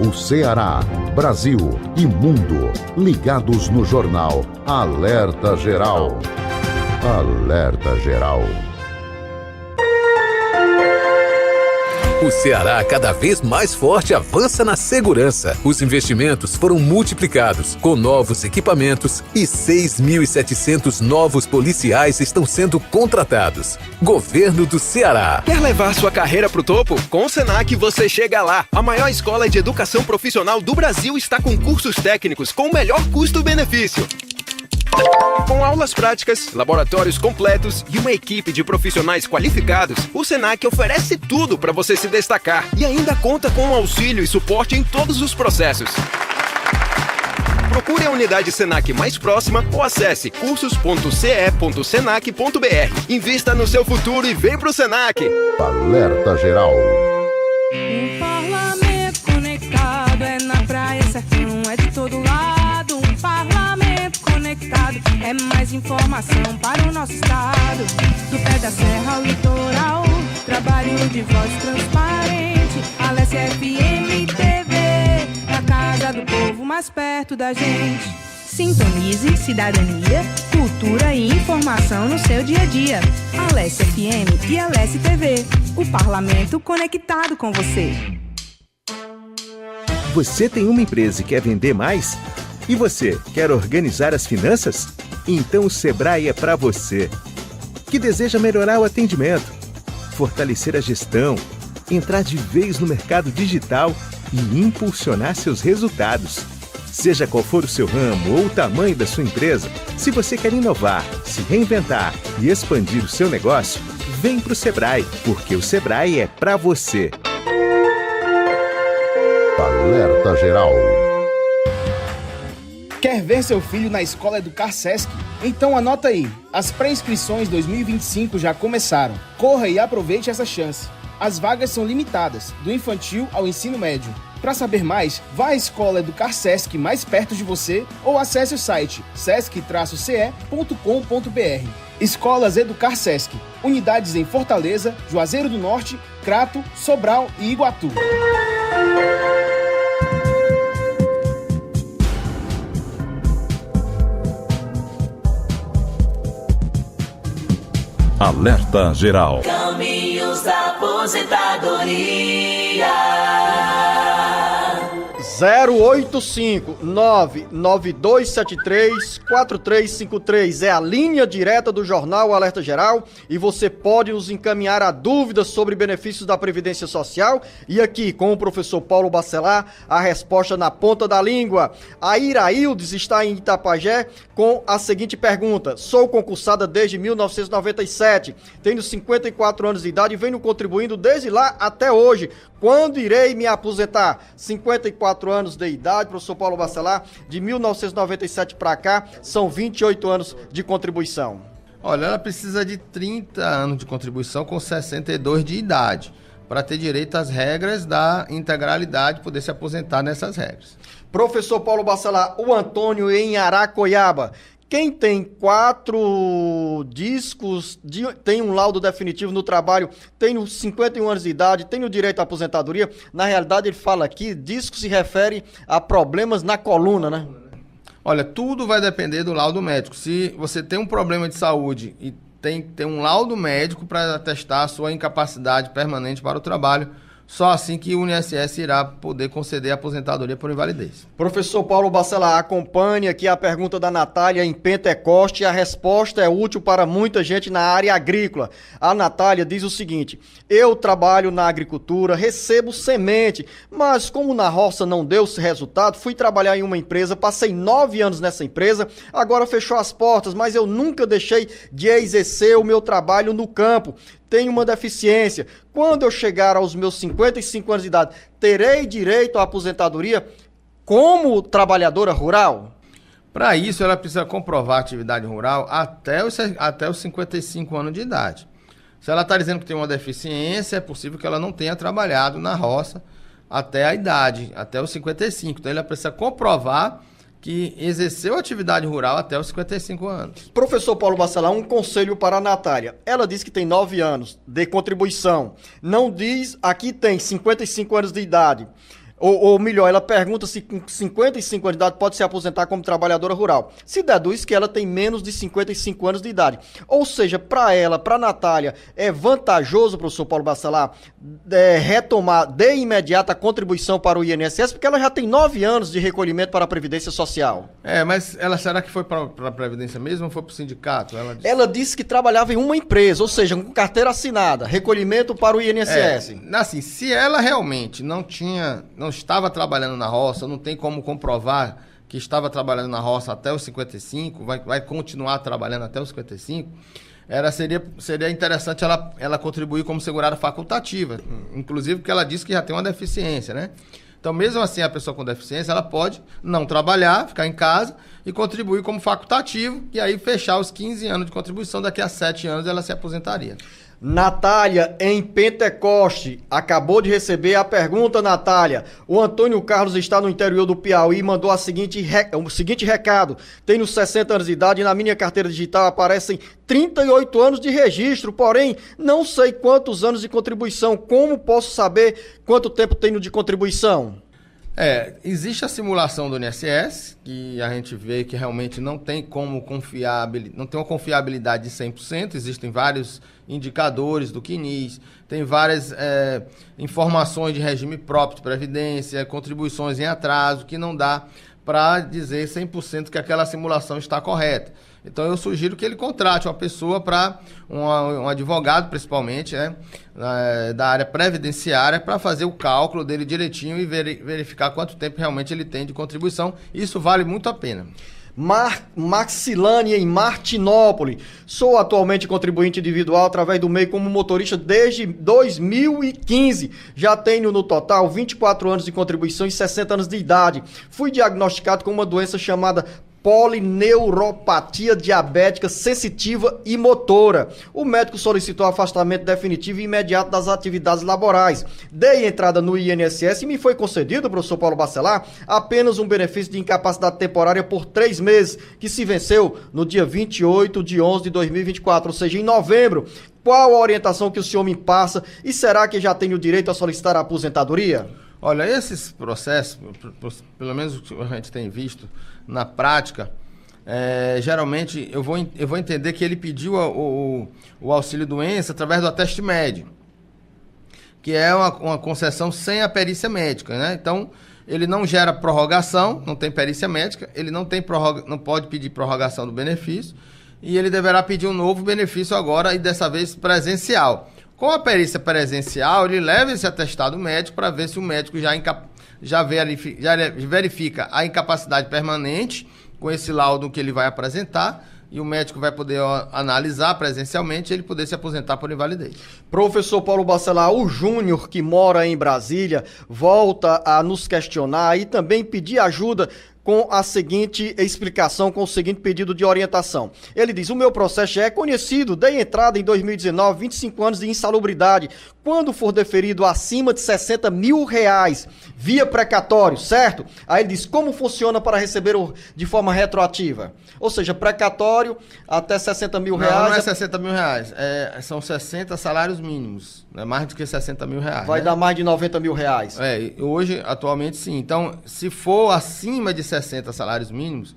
O Ceará, Brasil e mundo ligados no jornal Alerta Geral. Alerta Geral. O Ceará, cada vez mais forte, avança na segurança. Os investimentos foram multiplicados, com novos equipamentos e 6.700 novos policiais estão sendo contratados. Governo do Ceará. Quer levar sua carreira pro topo? Com o Senac você chega lá. A maior escola de educação profissional do Brasil está com cursos técnicos com o melhor custo-benefício. Com aulas práticas, laboratórios completos e uma equipe de profissionais qualificados, o Senac oferece tudo para você se destacar e ainda conta com auxílio e suporte em todos os processos. Procure a unidade Senac mais próxima ou acesse cursos.ce.senac.br. Invista no seu futuro e vem pro Senac. Alerta Geral. Um parlamento conectado é na praia, certinho, é de todo lado. Um parlamento conectado é mais informação para o nosso estado. Do pé da serra ao litoral, trabalho de voz transparente. Alesse FM TV, a casa do povo mais perto da gente. Sintonize cidadania, cultura e informação no seu dia a dia. Alesse FM e Alesse TV, o parlamento conectado com você. Você tem uma empresa e quer vender mais? E você quer organizar as finanças? Então o Sebrae é para você. Que deseja melhorar o atendimento, fortalecer a gestão, entrar de vez no mercado digital e impulsionar seus resultados. Seja qual for o seu ramo ou o tamanho da sua empresa, se você quer inovar, se reinventar e expandir o seu negócio, vem pro Sebrae, porque o Sebrae é para você. Alerta Geral. Quer ver seu filho na Escola Educar Sesc? Então anota aí, as pré-inscrições 2025 já começaram. Corra e aproveite essa chance. As vagas são limitadas, do infantil ao ensino médio. Para saber mais, vá à Escola Educar Sesc mais perto de você ou acesse o site sesc-ce.com.br. Escolas Educar Sesc, unidades em Fortaleza, Juazeiro do Norte, Crato, Sobral e Iguatu. Alerta Geral. Caminhos da aposentadoria. 085-99273-4353 é a linha direta do Jornal Alerta Geral e você pode nos encaminhar a dúvidas sobre benefícios da Previdência Social e aqui com o professor Paulo Bacelar a resposta na ponta da língua. A Iraildes está em Itapajé com a seguinte pergunta: sou concursada desde 1997, tenho 54 anos de idade e venho contribuindo desde lá até hoje. Quando irei me aposentar? 54 anos de idade, professor Paulo Bacelar, de 1997 para cá, são 28 anos de contribuição. Olha, ela precisa de 30 anos de contribuição com 62 de idade, para ter direito às regras da integralidade e poder se aposentar nessas regras. Professor Paulo Bacelar, o Antônio em Aracoiaba. Quem tem 4 discos, tem um laudo definitivo no trabalho, tem 51 anos de idade, tem o direito à aposentadoria. Na realidade, ele fala aqui, disco se refere a problemas na coluna, né? Olha, tudo vai depender do laudo médico. Se você tem um problema de saúde e tem que ter um laudo médico para atestar a sua incapacidade permanente para o trabalho, só assim que o INSS irá poder conceder a aposentadoria por invalidez. Professor Paulo Bacelar, acompanhe aqui a pergunta da Natália em Pentecoste. A resposta é útil para muita gente na área agrícola. A Natália diz o seguinte: eu trabalho na agricultura, recebo semente, mas como na roça não deu resultado, fui trabalhar em uma empresa, passei 9 anos nessa empresa, agora fechou as portas, mas eu nunca deixei de exercer o meu trabalho no campo. Tenho uma deficiência. Quando eu chegar aos meus 50 55 anos de idade, terei direito à aposentadoria como trabalhadora rural? Para isso, ela precisa comprovar a atividade rural até os 55 anos de idade. Se ela está dizendo que tem uma deficiência, é possível que ela não tenha trabalhado na roça até a idade, até os 55. Então, ela precisa comprovar que exerceu atividade rural até os 55 anos. Professor Paulo Bacelar, um conselho para a Natália. Ela diz que tem 9 anos de contribuição. Não diz, aqui tem 55 anos de idade. Ou melhor, ela pergunta se com 55 anos de idade pode se aposentar como trabalhadora rural. Se deduz que ela tem menos de 55 anos de idade. Ou seja, para ela, para a Natália, é vantajoso, professor Paulo Bacelar, retomar de imediato a contribuição para o INSS, porque ela já tem 9 anos de recolhimento para a Previdência Social. Mas será que foi para a Previdência mesmo ou foi para o sindicato? Ela disse que trabalhava em uma empresa, ou seja, com carteira assinada, recolhimento para o INSS. Assim, se ela realmente não estava trabalhando na roça, não tem como comprovar que estava trabalhando na roça até os 55, vai continuar trabalhando até os 55, seria interessante ela contribuir como segurada facultativa, inclusive porque ela disse que já tem uma deficiência, né? Então, mesmo assim, a pessoa com deficiência, ela pode não trabalhar, ficar em casa e contribuir como facultativo, e aí fechar os 15 anos de contribuição, daqui a 7 anos ela se aposentaria. Natália, em Pentecoste, acabou de receber a pergunta, Natália. O Antônio Carlos está no interior do Piauí e mandou o seguinte recado. Tenho 60 anos de idade e na minha carteira digital aparecem 38 anos de registro, porém, não sei quantos anos de contribuição. Como posso saber quanto tempo tenho de contribuição? Existe a simulação do INSS, que a gente vê que realmente não tem como não tem uma confiabilidade de 100%, existem vários indicadores do CNIS, tem várias informações de regime próprio de previdência, contribuições em atraso, que não dá para dizer 100% que aquela simulação está correta. Então, eu sugiro que ele contrate uma pessoa um advogado, principalmente, da área previdenciária, para fazer o cálculo dele direitinho e verificar quanto tempo realmente ele tem de contribuição. Isso vale muito a pena. Maxilane, em Martinópolis. Sou atualmente contribuinte individual através do MEI como motorista desde 2015. Já tenho no total 24 anos de contribuição e 60 anos de idade. Fui diagnosticado com uma doença chamada polineuropatia diabética sensitiva e motora. O médico solicitou afastamento definitivo e imediato das atividades laborais. Dei entrada no INSS e me foi concedido, professor Paulo Bacelar, apenas um benefício de incapacidade temporária por 3 meses, que se venceu no dia 28 de 11 de 2024, ou seja, em novembro. Qual a orientação que o senhor me passa e será que já tenho direito a solicitar a aposentadoria? Olha, esses processos, pelo menos o que a gente tem visto na prática, geralmente eu vou entender que ele pediu o auxílio-doença através do ateste médio, que é uma concessão sem a perícia médica, né? Então, ele não gera prorrogação, não tem perícia médica, ele não pode pedir prorrogação do benefício, e ele deverá pedir um novo benefício agora, e dessa vez presencial. Com a perícia presencial, ele leva esse atestado médico para ver se o médico já verifica a incapacidade permanente com esse laudo que ele vai apresentar, e o médico vai poder analisar presencialmente e ele poder se aposentar por invalidez. Professor Paulo Bacelar, o Júnior, que mora em Brasília, volta a nos questionar e também pedir ajuda com a seguinte explicação, com o seguinte pedido de orientação. Ele diz: o meu processo já é conhecido, dei entrada em 2019, 25 anos de insalubridade. Quando for deferido acima de R$60 mil via precatório, certo? Aí ele diz: como funciona para receber de forma retroativa? Ou seja, precatório até R$60 mil. Não é R$60 mil, são 60 salários mínimos, não é mais do que R$60 mil. Vai dar mais de R$90 mil. Hoje, atualmente, sim. Então, se for acima de 60 salários mínimos,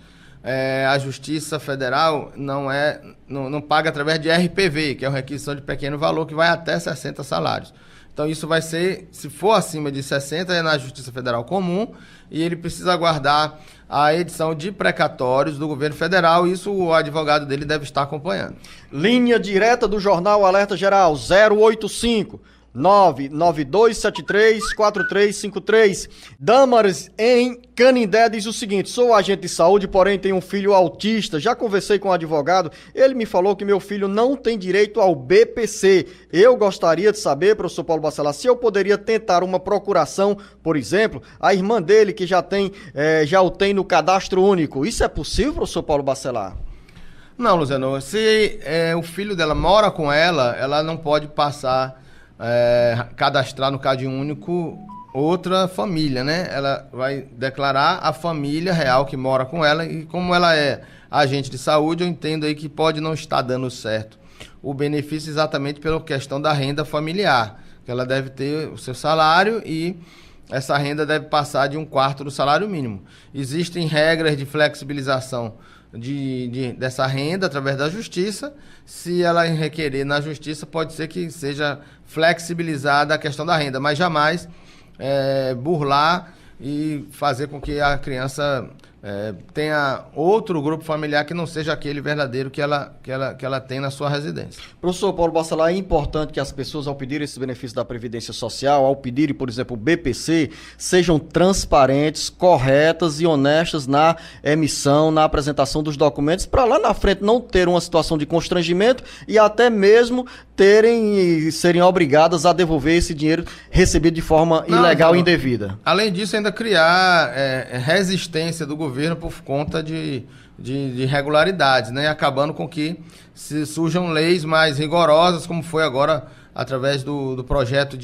a Justiça Federal não paga através de RPV, que é uma requisição de pequeno valor, que vai até 60 salários. Então, isso vai ser, se for acima de 60, é na Justiça Federal comum, e ele precisa aguardar a edição de precatórios do governo federal, e isso o advogado dele deve estar acompanhando. Linha direta do Jornal Alerta Geral, 085 992734353. Damares, em Canindé, diz o seguinte: sou agente de saúde, porém tenho um filho autista. Já conversei com o advogado, ele me falou que meu filho não tem direito ao BPC. Eu gostaria de saber, professor Paulo Bacelar, se eu poderia tentar uma procuração, por exemplo, a irmã dele que já o tem no cadastro único. Isso é possível, professor Paulo Bacelar? Não, Luciano, se o filho dela mora com ela não pode passar, cadastrar no Cade Único outra família, né? Ela vai declarar a família real que mora com ela, e como ela é agente de saúde, eu entendo aí que pode não estar dando certo o benefício exatamente pela questão da renda familiar, que ela deve ter o seu salário e essa renda deve passar de 1/4 do salário mínimo. Existem regras de flexibilização dessa renda através da justiça. Se ela requerer na justiça, pode ser que seja flexibilizada a questão da renda, mas jamais burlar e fazer com que a criança tenha outro grupo familiar que não seja aquele verdadeiro que ela tem na sua residência. Professor Paulo Bacelar, é importante que as pessoas, ao pedirem esses benefícios da Previdência Social, ao pedirem, por exemplo, o BPC, sejam transparentes, corretas e honestas na emissão, na apresentação dos documentos, para lá na frente não ter uma situação de constrangimento e até mesmo serem obrigadas a devolver esse dinheiro recebido de forma ilegal e indevida. Além disso, ainda criar resistência do governo por conta de irregularidades, né? Acabando com que surjam leis mais rigorosas, como foi agora através do projeto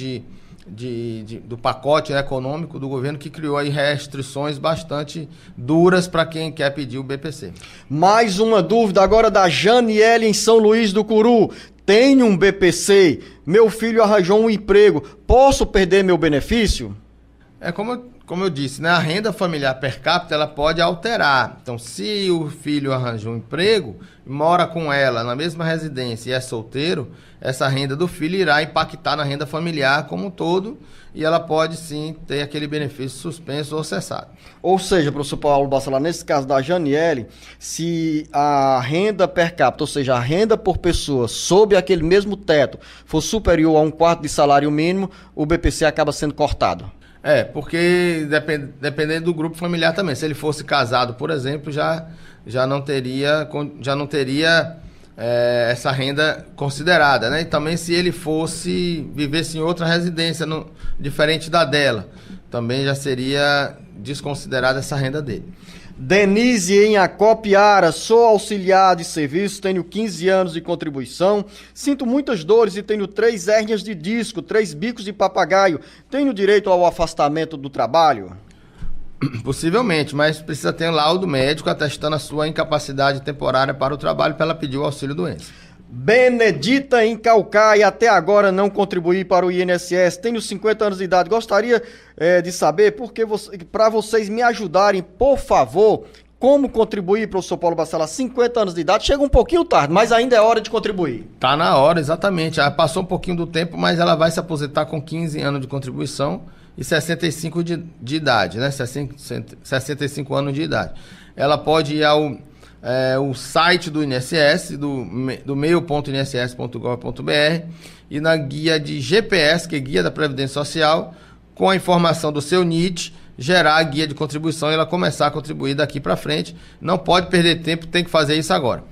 do pacote econômico do governo, que criou aí restrições bastante duras para quem quer pedir o BPC. Mais uma dúvida agora da Janiele em São Luís do Curu. Tenho um BPC, meu filho arranjou um emprego, posso perder meu benefício? Como eu disse, né, a renda familiar per capita ela pode alterar. Então, se o filho arranjou um emprego, mora com ela na mesma residência e é solteiro, essa renda do filho irá impactar na renda familiar como um todo, e ela pode sim ter aquele benefício suspenso ou cessado. Ou seja, professor Paulo Bacelar, nesse caso da Janiele, se a renda per capita, ou seja, a renda por pessoa sob aquele mesmo teto, for superior a 1/4 de salário mínimo, o BPC acaba sendo cortado. Porque dependendo do grupo familiar também. Se ele fosse casado, por exemplo, já não teria essa renda considerada, né? E também se ele vivesse em outra residência diferente da dela, também já seria desconsiderada essa renda dele. Denise em Acopiara, sou auxiliar de serviço, tenho 15 anos de contribuição, sinto muitas dores e tenho 3 hérnias de disco, 3 bicos de papagaio. Tenho direito ao afastamento do trabalho? Possivelmente, mas precisa ter um laudo médico atestando a sua incapacidade temporária para o trabalho para ela pedir o auxílio-doença. Benedita em Caucaia, até agora não contribuí para o INSS, tenho 50 anos de idade, gostaria de saber, para vocês me ajudarem, por favor, como contribuir, professor Paulo Bacelar, 50 anos de idade, chega um pouquinho tarde, mas ainda é hora de contribuir. Tá na hora, exatamente, passou um pouquinho do tempo, mas ela vai se aposentar com 15 anos de contribuição e 65 de idade, né, 65 anos de idade. Ela pode ir o site do INSS, do meio.inss.gov.br, e na guia de GPS, que é Guia da Previdência Social, com a informação do seu NIT, gerar a guia de contribuição e ela começar a contribuir daqui para frente. Não pode perder tempo, tem que fazer isso agora.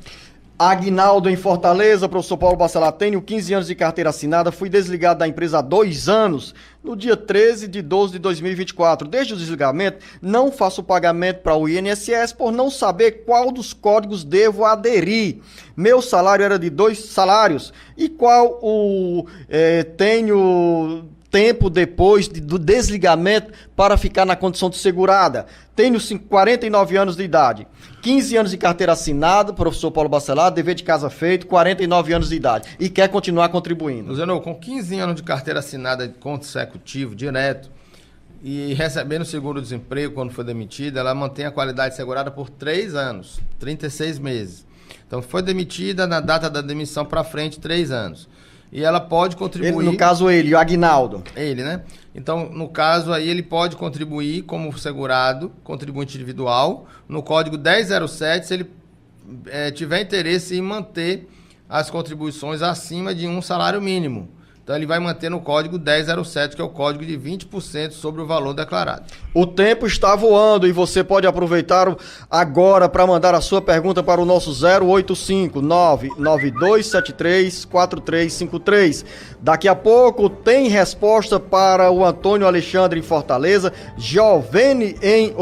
Aguinaldo em Fortaleza, professor Paulo Bacelar, tenho 15 anos de carteira assinada, fui desligado da empresa há 2 anos, no dia 13 de 12 de 2024. Desde o desligamento, não faço pagamento para o INSS por não saber qual dos códigos devo aderir. Meu salário era de 2 salários e qual tenho tempo depois do desligamento para ficar na condição de segurada. Tenho 49 anos de idade, 15 anos de carteira assinada, professor Paulo Bacelar, dever de casa feito, 49 anos de idade e quer continuar contribuindo. Luciano, com 15 anos de carteira assinada consecutivo, direto, e recebendo seguro-desemprego quando foi demitida, ela mantém a qualidade assegurada por 3 anos, 36 meses. Então, foi demitida na data da demissão para frente, 3 anos. E ela pode contribuir... No caso, o Aguinaldo. Ele, né? Então, no caso aí, ele pode contribuir como segurado, contribuinte individual, no código 1007, se ele tiver interesse em manter as contribuições acima de um salário mínimo. Então ele vai manter no código 1007, que é o código de 20% sobre o valor declarado. O tempo está voando e você pode aproveitar agora para mandar a sua pergunta para o nosso 085-99273-4353. Daqui a pouco tem resposta para o Antônio Alexandre em Fortaleza, Giovanni em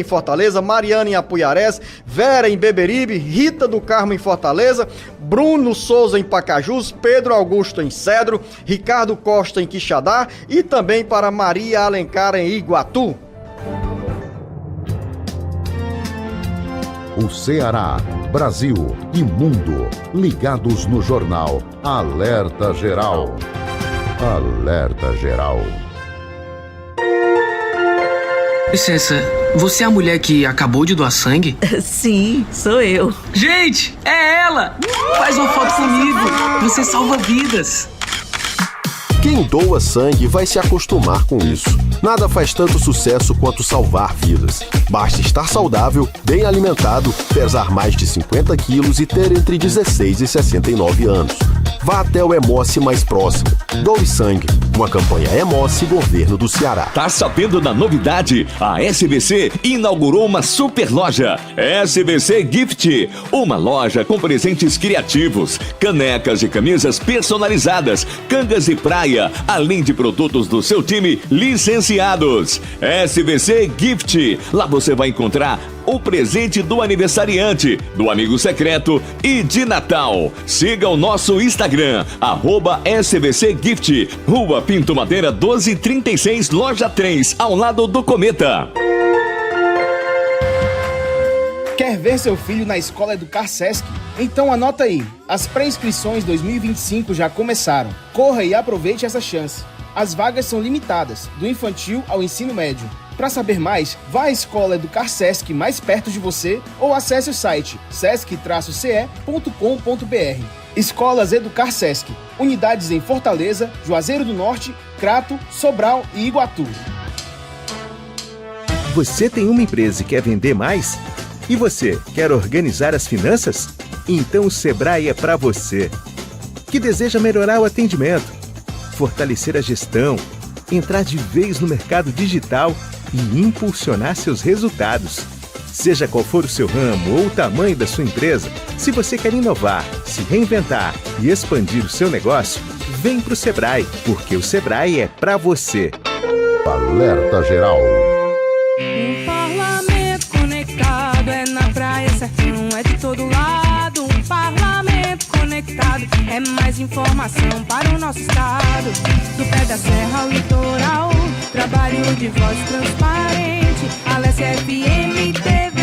Fortaleza, Mariana em Apuiarés, Vera em Beberibe, Rita do Carmo em Fortaleza, Bruno Souza em Pacajus, Pedro Augusto em Cedro, Ricardo Costa em Quixadá e também para Maria Alencar em Iguatu. O Ceará, Brasil e mundo ligados no jornal Alerta Geral. Alerta Geral. Licença, você é a mulher que acabou de doar sangue? Sim, sou eu. Gente, é ela! Faz uma foto comigo, você salva vidas. Quem doa sangue vai se acostumar com isso. Nada faz tanto sucesso quanto salvar vidas. Basta estar saudável, bem alimentado, pesar mais de 50 quilos e ter entre 16 e 69 anos. Vá até o Hemóce mais próximo. Doe sangue. Uma campanha Hemóce Governo do Ceará. Tá sabendo da novidade? A SBC inaugurou uma super loja. SBC Gift. Uma loja com presentes criativos, canecas e camisas personalizadas, cangas de praia, além de produtos do seu time licenciados. SBC Gift. Lá você vai encontrar o presente do aniversariante, do amigo secreto e de Natal. Siga o nosso Instagram, @SBCGift, Rua Pinto Madeira 1236, Loja 3, ao lado do Cometa. Quer ver seu filho na Escola Educar Sesc? Então anota aí, as pré-inscrições 2025 já começaram. Corra e aproveite essa chance. As vagas são limitadas, do infantil ao ensino médio. Para saber mais, vá à Escola Educar Sesc mais perto de você ou acesse o site sesc-ce.com.br. Escolas Educar Sesc, unidades em Fortaleza, Juazeiro do Norte, Crato, Sobral e Iguatu. Você tem uma empresa e quer vender mais? E você quer organizar as finanças? Então o Sebrae é para você. Que deseja melhorar o atendimento, fortalecer a gestão, entrar de vez no mercado digital e impulsionar seus resultados. Seja qual for o seu ramo ou o tamanho da sua empresa, se você quer inovar, se reinventar e expandir o seu negócio, vem pro Sebrae, porque o Sebrae é para você. Alerta Geral. Um parlamento conectado é na praia, certinho, é de todo lado. Um parlamento conectado é mais informação para o nosso estado. Do pé da serra ao litoral, trabalho de voz transparente. Alesse FM TV,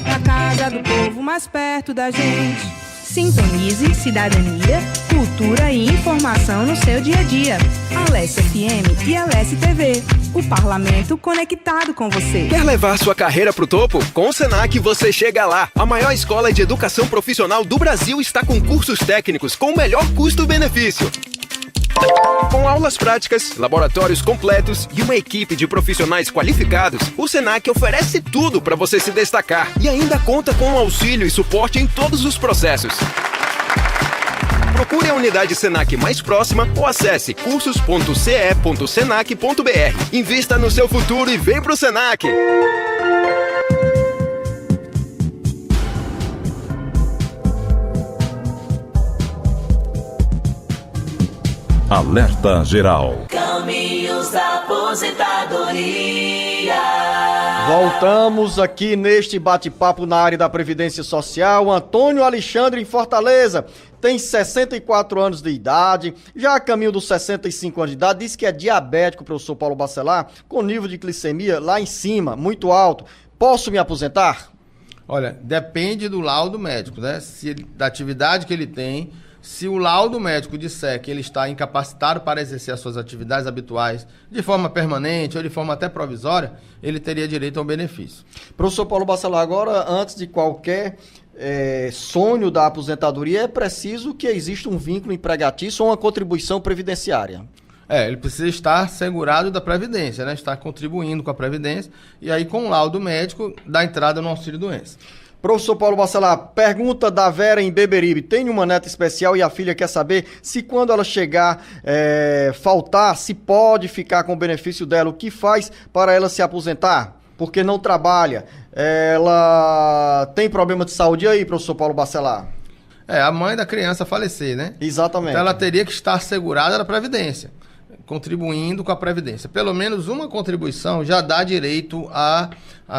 na casa do povo mais perto da gente. Sintonize cidadania, cultura e informação no seu dia a dia. Alesse FM e Alesse TV, o parlamento conectado com você. Quer levar sua carreira pro topo? Com o Senac você chega lá. A maior escola de educação profissional do Brasil está com cursos técnicos com o melhor custo-benefício. Com aulas práticas, laboratórios completos e uma equipe de profissionais qualificados, o Senac oferece tudo para você se destacar e ainda conta com auxílio e suporte em todos os processos. Procure a unidade Senac mais próxima ou acesse cursos.ce.senac.br. Invista no seu futuro e vem pro Senac! Alerta Geral. Caminhos da aposentadoria. Voltamos aqui neste bate-papo na área da Previdência Social. Antônio Alexandre em Fortaleza tem 64 anos de idade, já a caminho dos 65 anos de idade, diz que é diabético, professor Paulo Bacelar, com nível de glicemia lá em cima, muito alto. Posso me aposentar? Olha, depende do laudo médico, né? Da atividade que ele tem. Se o laudo médico disser que ele está incapacitado para exercer as suas atividades habituais de forma permanente ou de forma até provisória, ele teria direito ao benefício. Professor Paulo Bacelar, agora, antes de qualquer sonho da aposentadoria, é preciso que exista um vínculo empregatício ou uma contribuição previdenciária. Ele precisa estar segurado da Previdência, né? Estar contribuindo com a Previdência e aí com o laudo médico dá entrada no auxílio-doença. Professor Paulo Bacelar, pergunta da Vera em Beberibe. Tem uma neta especial e a filha quer saber se quando ela chegar, faltar, se pode ficar com o benefício dela. O que faz para ela se aposentar? Porque não trabalha. Ela tem problema de saúde aí, professor Paulo Bacelar? A mãe da criança falecer, né? Exatamente. Então ela teria que estar segurada da Previdência, contribuindo com a Previdência. Pelo menos uma contribuição já dá direito a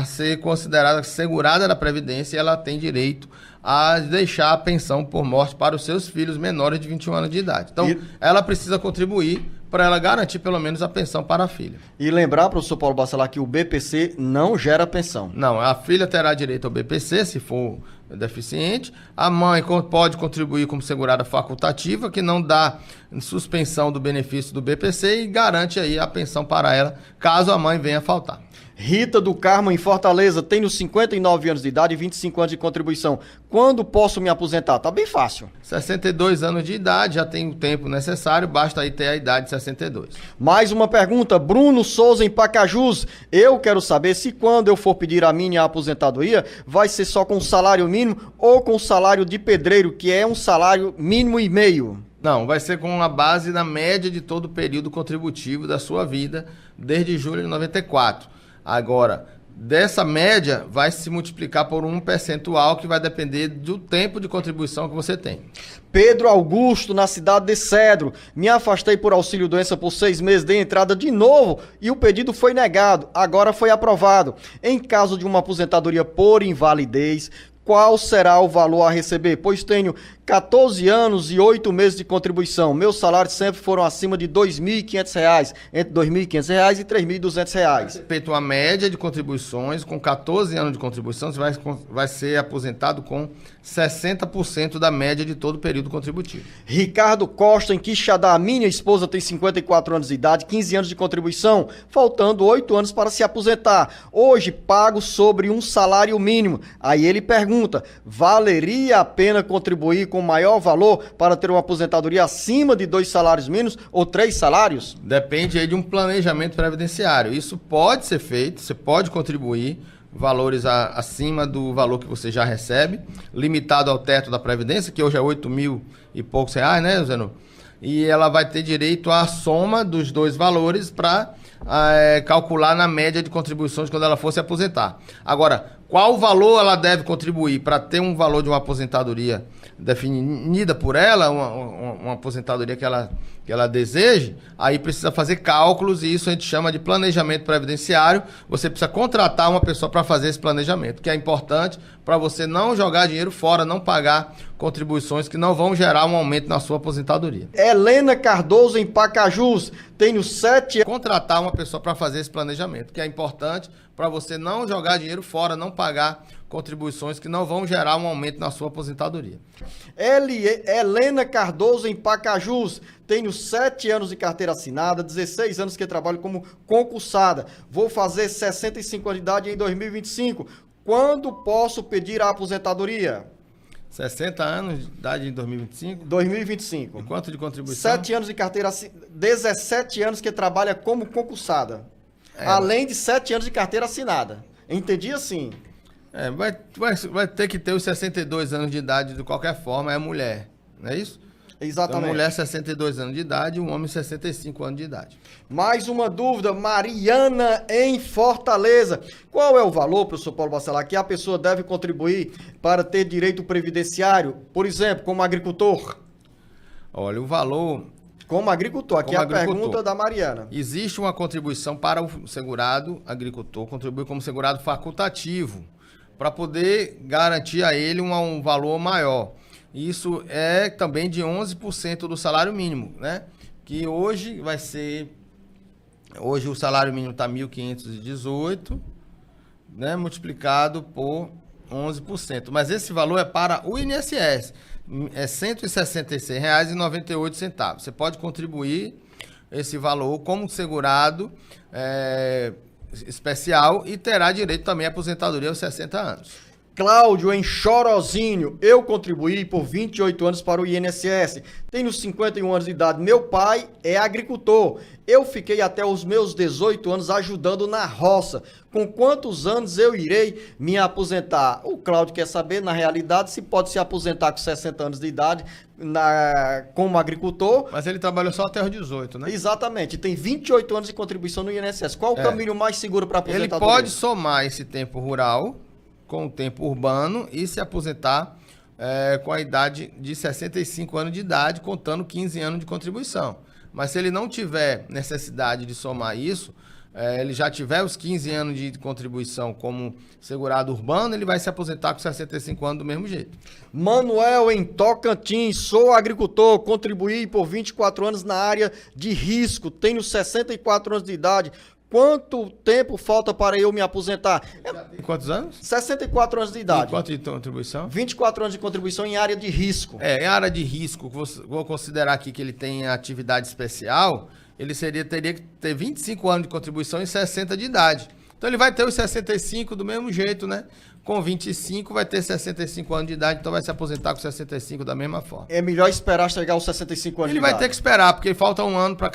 ser considerada segurada da Previdência e ela tem direito a deixar a pensão por morte para os seus filhos menores de 21 anos de idade. Então, ela precisa contribuir para ela garantir pelo menos a pensão para a filha. E lembrar, professor Paulo Bacelar, que o BPC não gera pensão. Não, a filha terá direito ao BPC, se for deficiente. A mãe pode contribuir como segurada facultativa, que não dá suspensão do benefício do BPC e garante aí a pensão para ela, caso a mãe venha a faltar. Rita do Carmo, em Fortaleza, tenho 59 anos de idade e 25 anos de contribuição. Quando posso me aposentar? Tá bem fácil. 62 anos de idade, já tem o tempo necessário, basta aí ter a idade de 62. Mais uma pergunta, Bruno Souza, em Pacajus. Eu quero saber se quando eu for pedir a minha aposentadoria, vai ser só com salário mínimo ou com salário de pedreiro, que é um salário mínimo e meio. Não, vai ser com a base na média de todo o período contributivo da sua vida, desde julho de 94. Agora, dessa média vai se multiplicar por um percentual que vai depender do tempo de contribuição que você tem. Pedro Augusto, na cidade de Cedro. Me afastei por auxílio-doença por 6 meses, dei entrada de novo e o pedido foi negado. Agora foi aprovado. Em caso de uma aposentadoria por invalidez, qual será o valor a receber? Pois tenho 14 anos e 8 meses de contribuição. Meus salários sempre foram acima de R$ 2.500, entre R$ 2.500 e R$ 3.200. Feito uma média de contribuições, com 14 anos de contribuição, você vai ser aposentado com 60% da média de todo o período contributivo. Ricardo Costa, em Quixadá. Minha esposa tem 54 anos de idade, 15 anos de contribuição, faltando 8 anos para se aposentar. Hoje pago sobre um salário mínimo. Aí ele pergunta, valeria a pena contribuir com maior valor para ter uma aposentadoria acima de 2 salários mínimos ou 3 salários? Depende aí de um planejamento previdenciário. Isso pode ser feito, você pode contribuir valores acima do valor que você já recebe, limitado ao teto da Previdência, que hoje é 8 mil e poucos reais, né, Zeno? E ela vai ter direito à soma dos 2 valores para calcular na média de contribuições quando ela for se aposentar. Agora, qual valor ela deve contribuir para ter um valor de uma aposentadoria definida por ela, uma aposentadoria que ela deseje, aí precisa fazer cálculos e isso a gente chama de planejamento previdenciário. Você precisa contratar uma pessoa para fazer esse planejamento, que é importante para você não jogar dinheiro fora, não pagar contribuições que não vão gerar um aumento na sua aposentadoria. Helena Cardoso, em Pacajus. Tenho 7 anos. Contratar uma pessoa para fazer esse planejamento, que é importante para você não jogar dinheiro fora, não pagar contribuições que não vão gerar um aumento na sua aposentadoria. Helena Cardoso, em Pacajus. Tenho 7 anos de carteira assinada, 16 anos que trabalho como concursada. Vou fazer 65 anos de idade em 2025. Quando posso pedir a aposentadoria? 60 anos de idade em 2025? 2025. E quanto de contribuição? 7 anos de carteira assinada, 17 anos que trabalha como concursada. Além de 7 anos de carteira assinada. Entendi assim. Vai ter que ter os 62 anos de idade de qualquer forma, é mulher, não é isso? Exatamente. Então, mulher 62 anos de idade e um homem 65 anos de idade. Mais uma dúvida, Mariana, em Fortaleza. Qual é o valor, professor Paulo Bacelar, que a pessoa deve contribuir para ter direito previdenciário, por exemplo, como agricultor? Olha, o valor... Como agricultor, aqui é a pergunta da Mariana. Existe uma contribuição para o segurado agricultor, contribui como segurado facultativo, para poder garantir a ele um valor maior. Isso é também de 11% do salário mínimo, né? Que hoje vai ser... Hoje o salário mínimo está 1.518, né? Multiplicado por 11%. Mas esse valor é para o INSS. É R$ 166,98. Você pode contribuir esse valor como segurado especial e terá direito também à aposentadoria aos 60 anos. Cláudio, em Chorozinho, eu contribuí por 28 anos para o INSS. Tenho 51 anos de idade. Meu pai é agricultor. Eu fiquei até os meus 18 anos ajudando na roça. Com quantos anos eu irei me aposentar? O Cláudio quer saber, na realidade, se pode se aposentar com 60 anos de idade como agricultor. Mas ele trabalhou só até os 18, né? Exatamente. Tem 28 anos de contribuição no INSS. Qual o caminho mais seguro para aposentadoria? Ele pode somar esse tempo rural com o tempo urbano e se aposentar com a idade de 65 anos de idade, contando 15 anos de contribuição. Mas se ele não tiver necessidade de somar isso, ele já tiver os 15 anos de contribuição como segurado urbano, ele vai se aposentar com 65 anos do mesmo jeito. Manuel, em Tocantins, sou agricultor, contribuí por 24 anos na área de risco, tenho 64 anos de idade. Quanto tempo falta para eu me aposentar? Quantos anos? 64 anos de idade. E quanto de contribuição? 24 anos de contribuição em área de risco. Em área de risco, vou considerar aqui que ele tem atividade especial, ele teria que ter 25 anos de contribuição e 60 de idade. Então ele vai ter os 65 do mesmo jeito, né? Com 25 vai ter 65 anos de idade, então vai se aposentar com 65 da mesma forma. É melhor esperar chegar aos 65 anos de idade. Ele vai ter que esperar, porque falta um ano para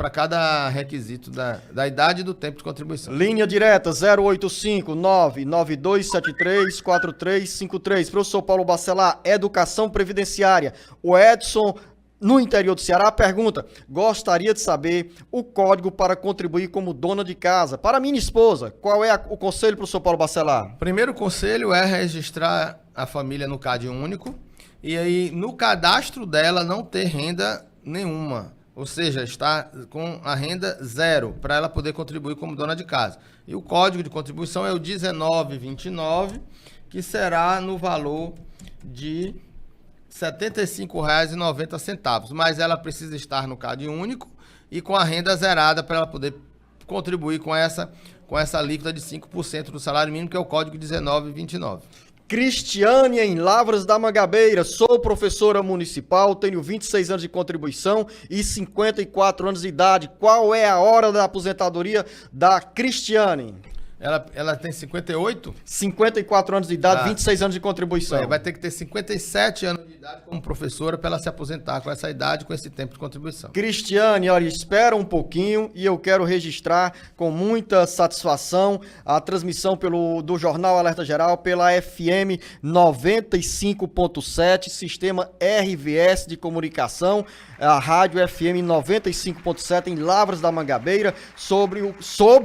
cada requisito da idade e do tempo de contribuição. Linha direta 085-99273-4353. Professor Paulo Bacelar, Educação Previdenciária. O Edson, no interior do Ceará, pergunta: gostaria de saber o código para contribuir como dona de casa para minha esposa. Qual é o conselho, professor Paulo Bacelar? Primeiro conselho é registrar a família no CAD único e aí no cadastro dela não ter renda nenhuma. Ou seja, está com a renda zero para ela poder contribuir como dona de casa. E o código de contribuição é o 1929, que será no valor de R$ 75,90, mas ela precisa estar no CAD único e com a renda zerada para ela poder contribuir com essa alíquota de 5% do salário mínimo, que é o código 1929. Cristiane, em Lavras da Mangabeira, sou professora municipal, tenho 26 anos de contribuição e 54 anos de idade. Qual é a hora da aposentadoria da Cristiane? Ela tem 58? 54 anos de idade, 26 anos de contribuição. Vai ter que ter 57 anos de idade como professora para ela se aposentar com essa idade, com esse tempo de contribuição. Cristiane, olha, espera um pouquinho e eu quero registrar com muita satisfação a transmissão do Jornal Alerta Geral pela FM 95.7, sistema RVS de comunicação, a rádio FM 95.7 em Lavras da Mangabeira, sob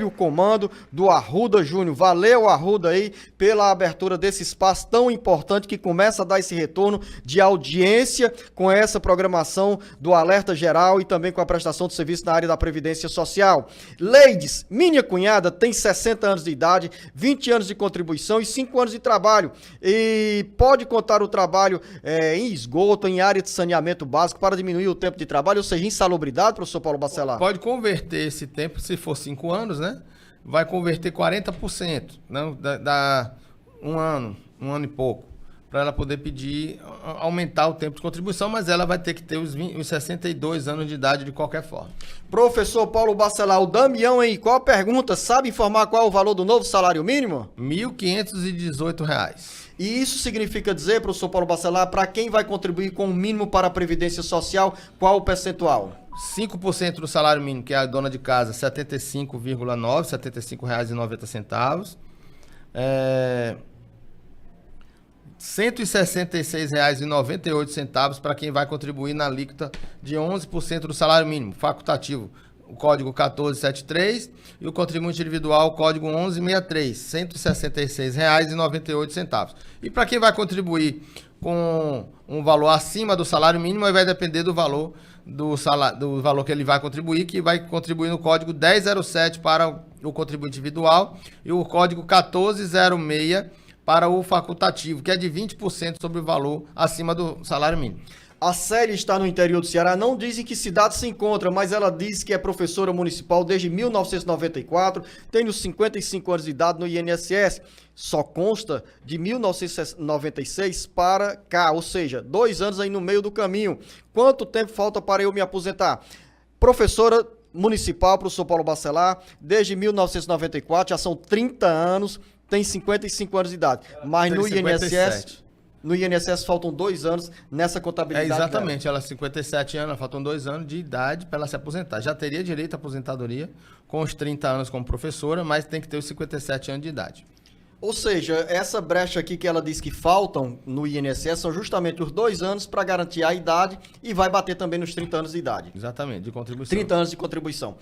o comando do Arruda Júnior. Valeu, Arruda, aí, pela abertura desse espaço tão importante que começa a dar esse retorno de audiência com essa programação do Alerta Geral e também com a prestação de serviço na área da Previdência Social. Leides, minha cunhada tem 60 anos de idade, 20 anos de contribuição e 5 anos de trabalho. E pode contar o trabalho em esgoto, em área de saneamento básico para diminuir o tempo de trabalho, ou seja, insalubridade, professor Paulo Bacelar? Pode converter esse tempo, se for 5 anos, né? Vai converter 40%, não, dá um ano e pouco, para ela poder pedir, aumentar o tempo de contribuição, mas ela vai ter que ter os 62 anos de idade de qualquer forma. Professor Paulo Bacelar, o Damião aí, qual a pergunta? Sabe informar qual é o valor do novo salário mínimo? R$ 1.518. E isso significa dizer, professor Paulo Bacelar, para quem vai contribuir com o mínimo para a Previdência Social, qual o percentual? 5% do salário mínimo, que é a dona de casa, R$ 75,9, R$ 75,90. R$ 166,98 para quem vai contribuir na alíquota de 11% do salário mínimo, facultativo. O código 1473 e o contribuinte individual, o código 1163, R$ 166,98. E para quem vai contribuir com um valor acima do salário mínimo, aí vai depender do valor que ele vai contribuir, que vai contribuir no código 1007 para o contribuinte individual e o código 1406 para o facultativo, que é de 20% sobre o valor acima do salário mínimo. A Célia está no interior do Ceará, não diz em que cidade se encontra, mas ela diz que é professora municipal desde 1994, tem os 55 anos de idade no INSS, só consta de 1996 para cá, ou seja, 2 anos aí no meio do caminho. Quanto tempo falta para eu me aposentar? Professora municipal, professor Paulo Bacelar, desde 1994, já são 30 anos, tem 55 anos de idade. Mas Tem no 57. INSS... No INSS faltam 2 anos nessa contabilidade. Exatamente, ela 57 anos, faltam 2 anos de idade para ela se aposentar. Já teria direito à aposentadoria com os 30 anos como professora, mas tem que ter os 57 anos de idade. Ou seja, essa brecha aqui que ela diz que faltam no INSS são justamente os 2 anos para garantir a idade e vai bater também nos 30 anos de idade. Exatamente, de contribuição. 30 anos de contribuição.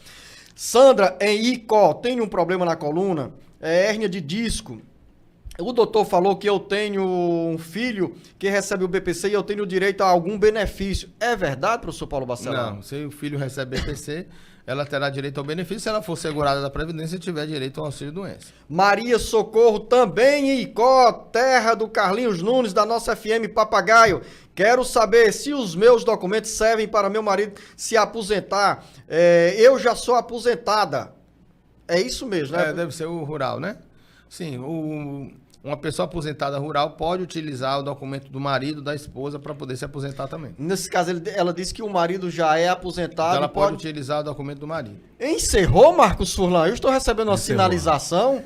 Sandra, em ICO, tem um problema na coluna, hérnia de disco. O doutor falou que eu tenho um filho que recebe o BPC e eu tenho direito a algum benefício. É verdade, professor Paulo Bacelar? Não, se o filho recebe BPC, ela terá direito ao benefício se ela for segurada da Previdência e tiver direito ao auxílio-doença. Maria Socorro, também em Icó, terra do Carlinhos Nunes, da nossa FM Papagaio. Quero saber se os meus documentos servem para meu marido se aposentar. Eu já sou aposentada. É isso mesmo, né? Deve ser o rural, né? Sim, uma pessoa aposentada rural pode utilizar o documento do marido, da esposa, para poder se aposentar também. Nesse caso, ela disse que o marido já é aposentado. Então ela pode utilizar o documento do marido. Encerrou, Marcos Furlan? Eu estou recebendo uma sinalização.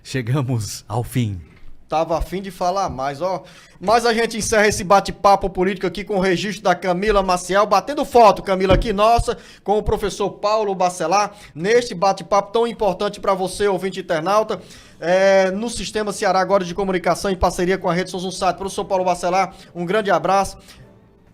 Chegamos ao fim. Tava a fim de falar mais, ó. Mas a gente encerra esse bate-papo político aqui com o registro da Camila Maciel, batendo foto, Camila, aqui nossa, com o professor Paulo Bacelar, neste bate-papo tão importante para você, ouvinte internauta, no Sistema Ceará agora de Comunicação, em parceria com a Rede Souza Sat. Professor Paulo Bacelar, um grande abraço.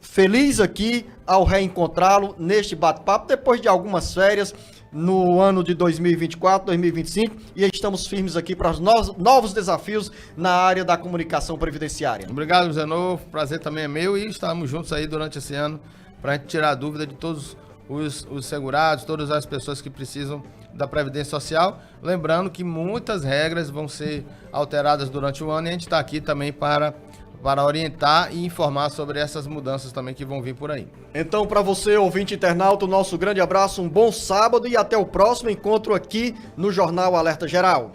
Feliz aqui ao reencontrá-lo neste bate-papo, depois de algumas férias, no ano de 2024, 2025, e estamos firmes aqui para os novos desafios na área da comunicação previdenciária. Obrigado, Zé Novo, prazer também é meu e estamos juntos aí durante esse ano para a gente tirar a dúvida de todos os segurados, todas as pessoas que precisam da Previdência Social, lembrando que muitas regras vão ser alteradas durante o ano e a gente está aqui também para orientar e informar sobre essas mudanças também que vão vir por aí. Então, para você, ouvinte internauta, o nosso grande abraço, um bom sábado e até o próximo encontro aqui no Jornal Alerta Geral.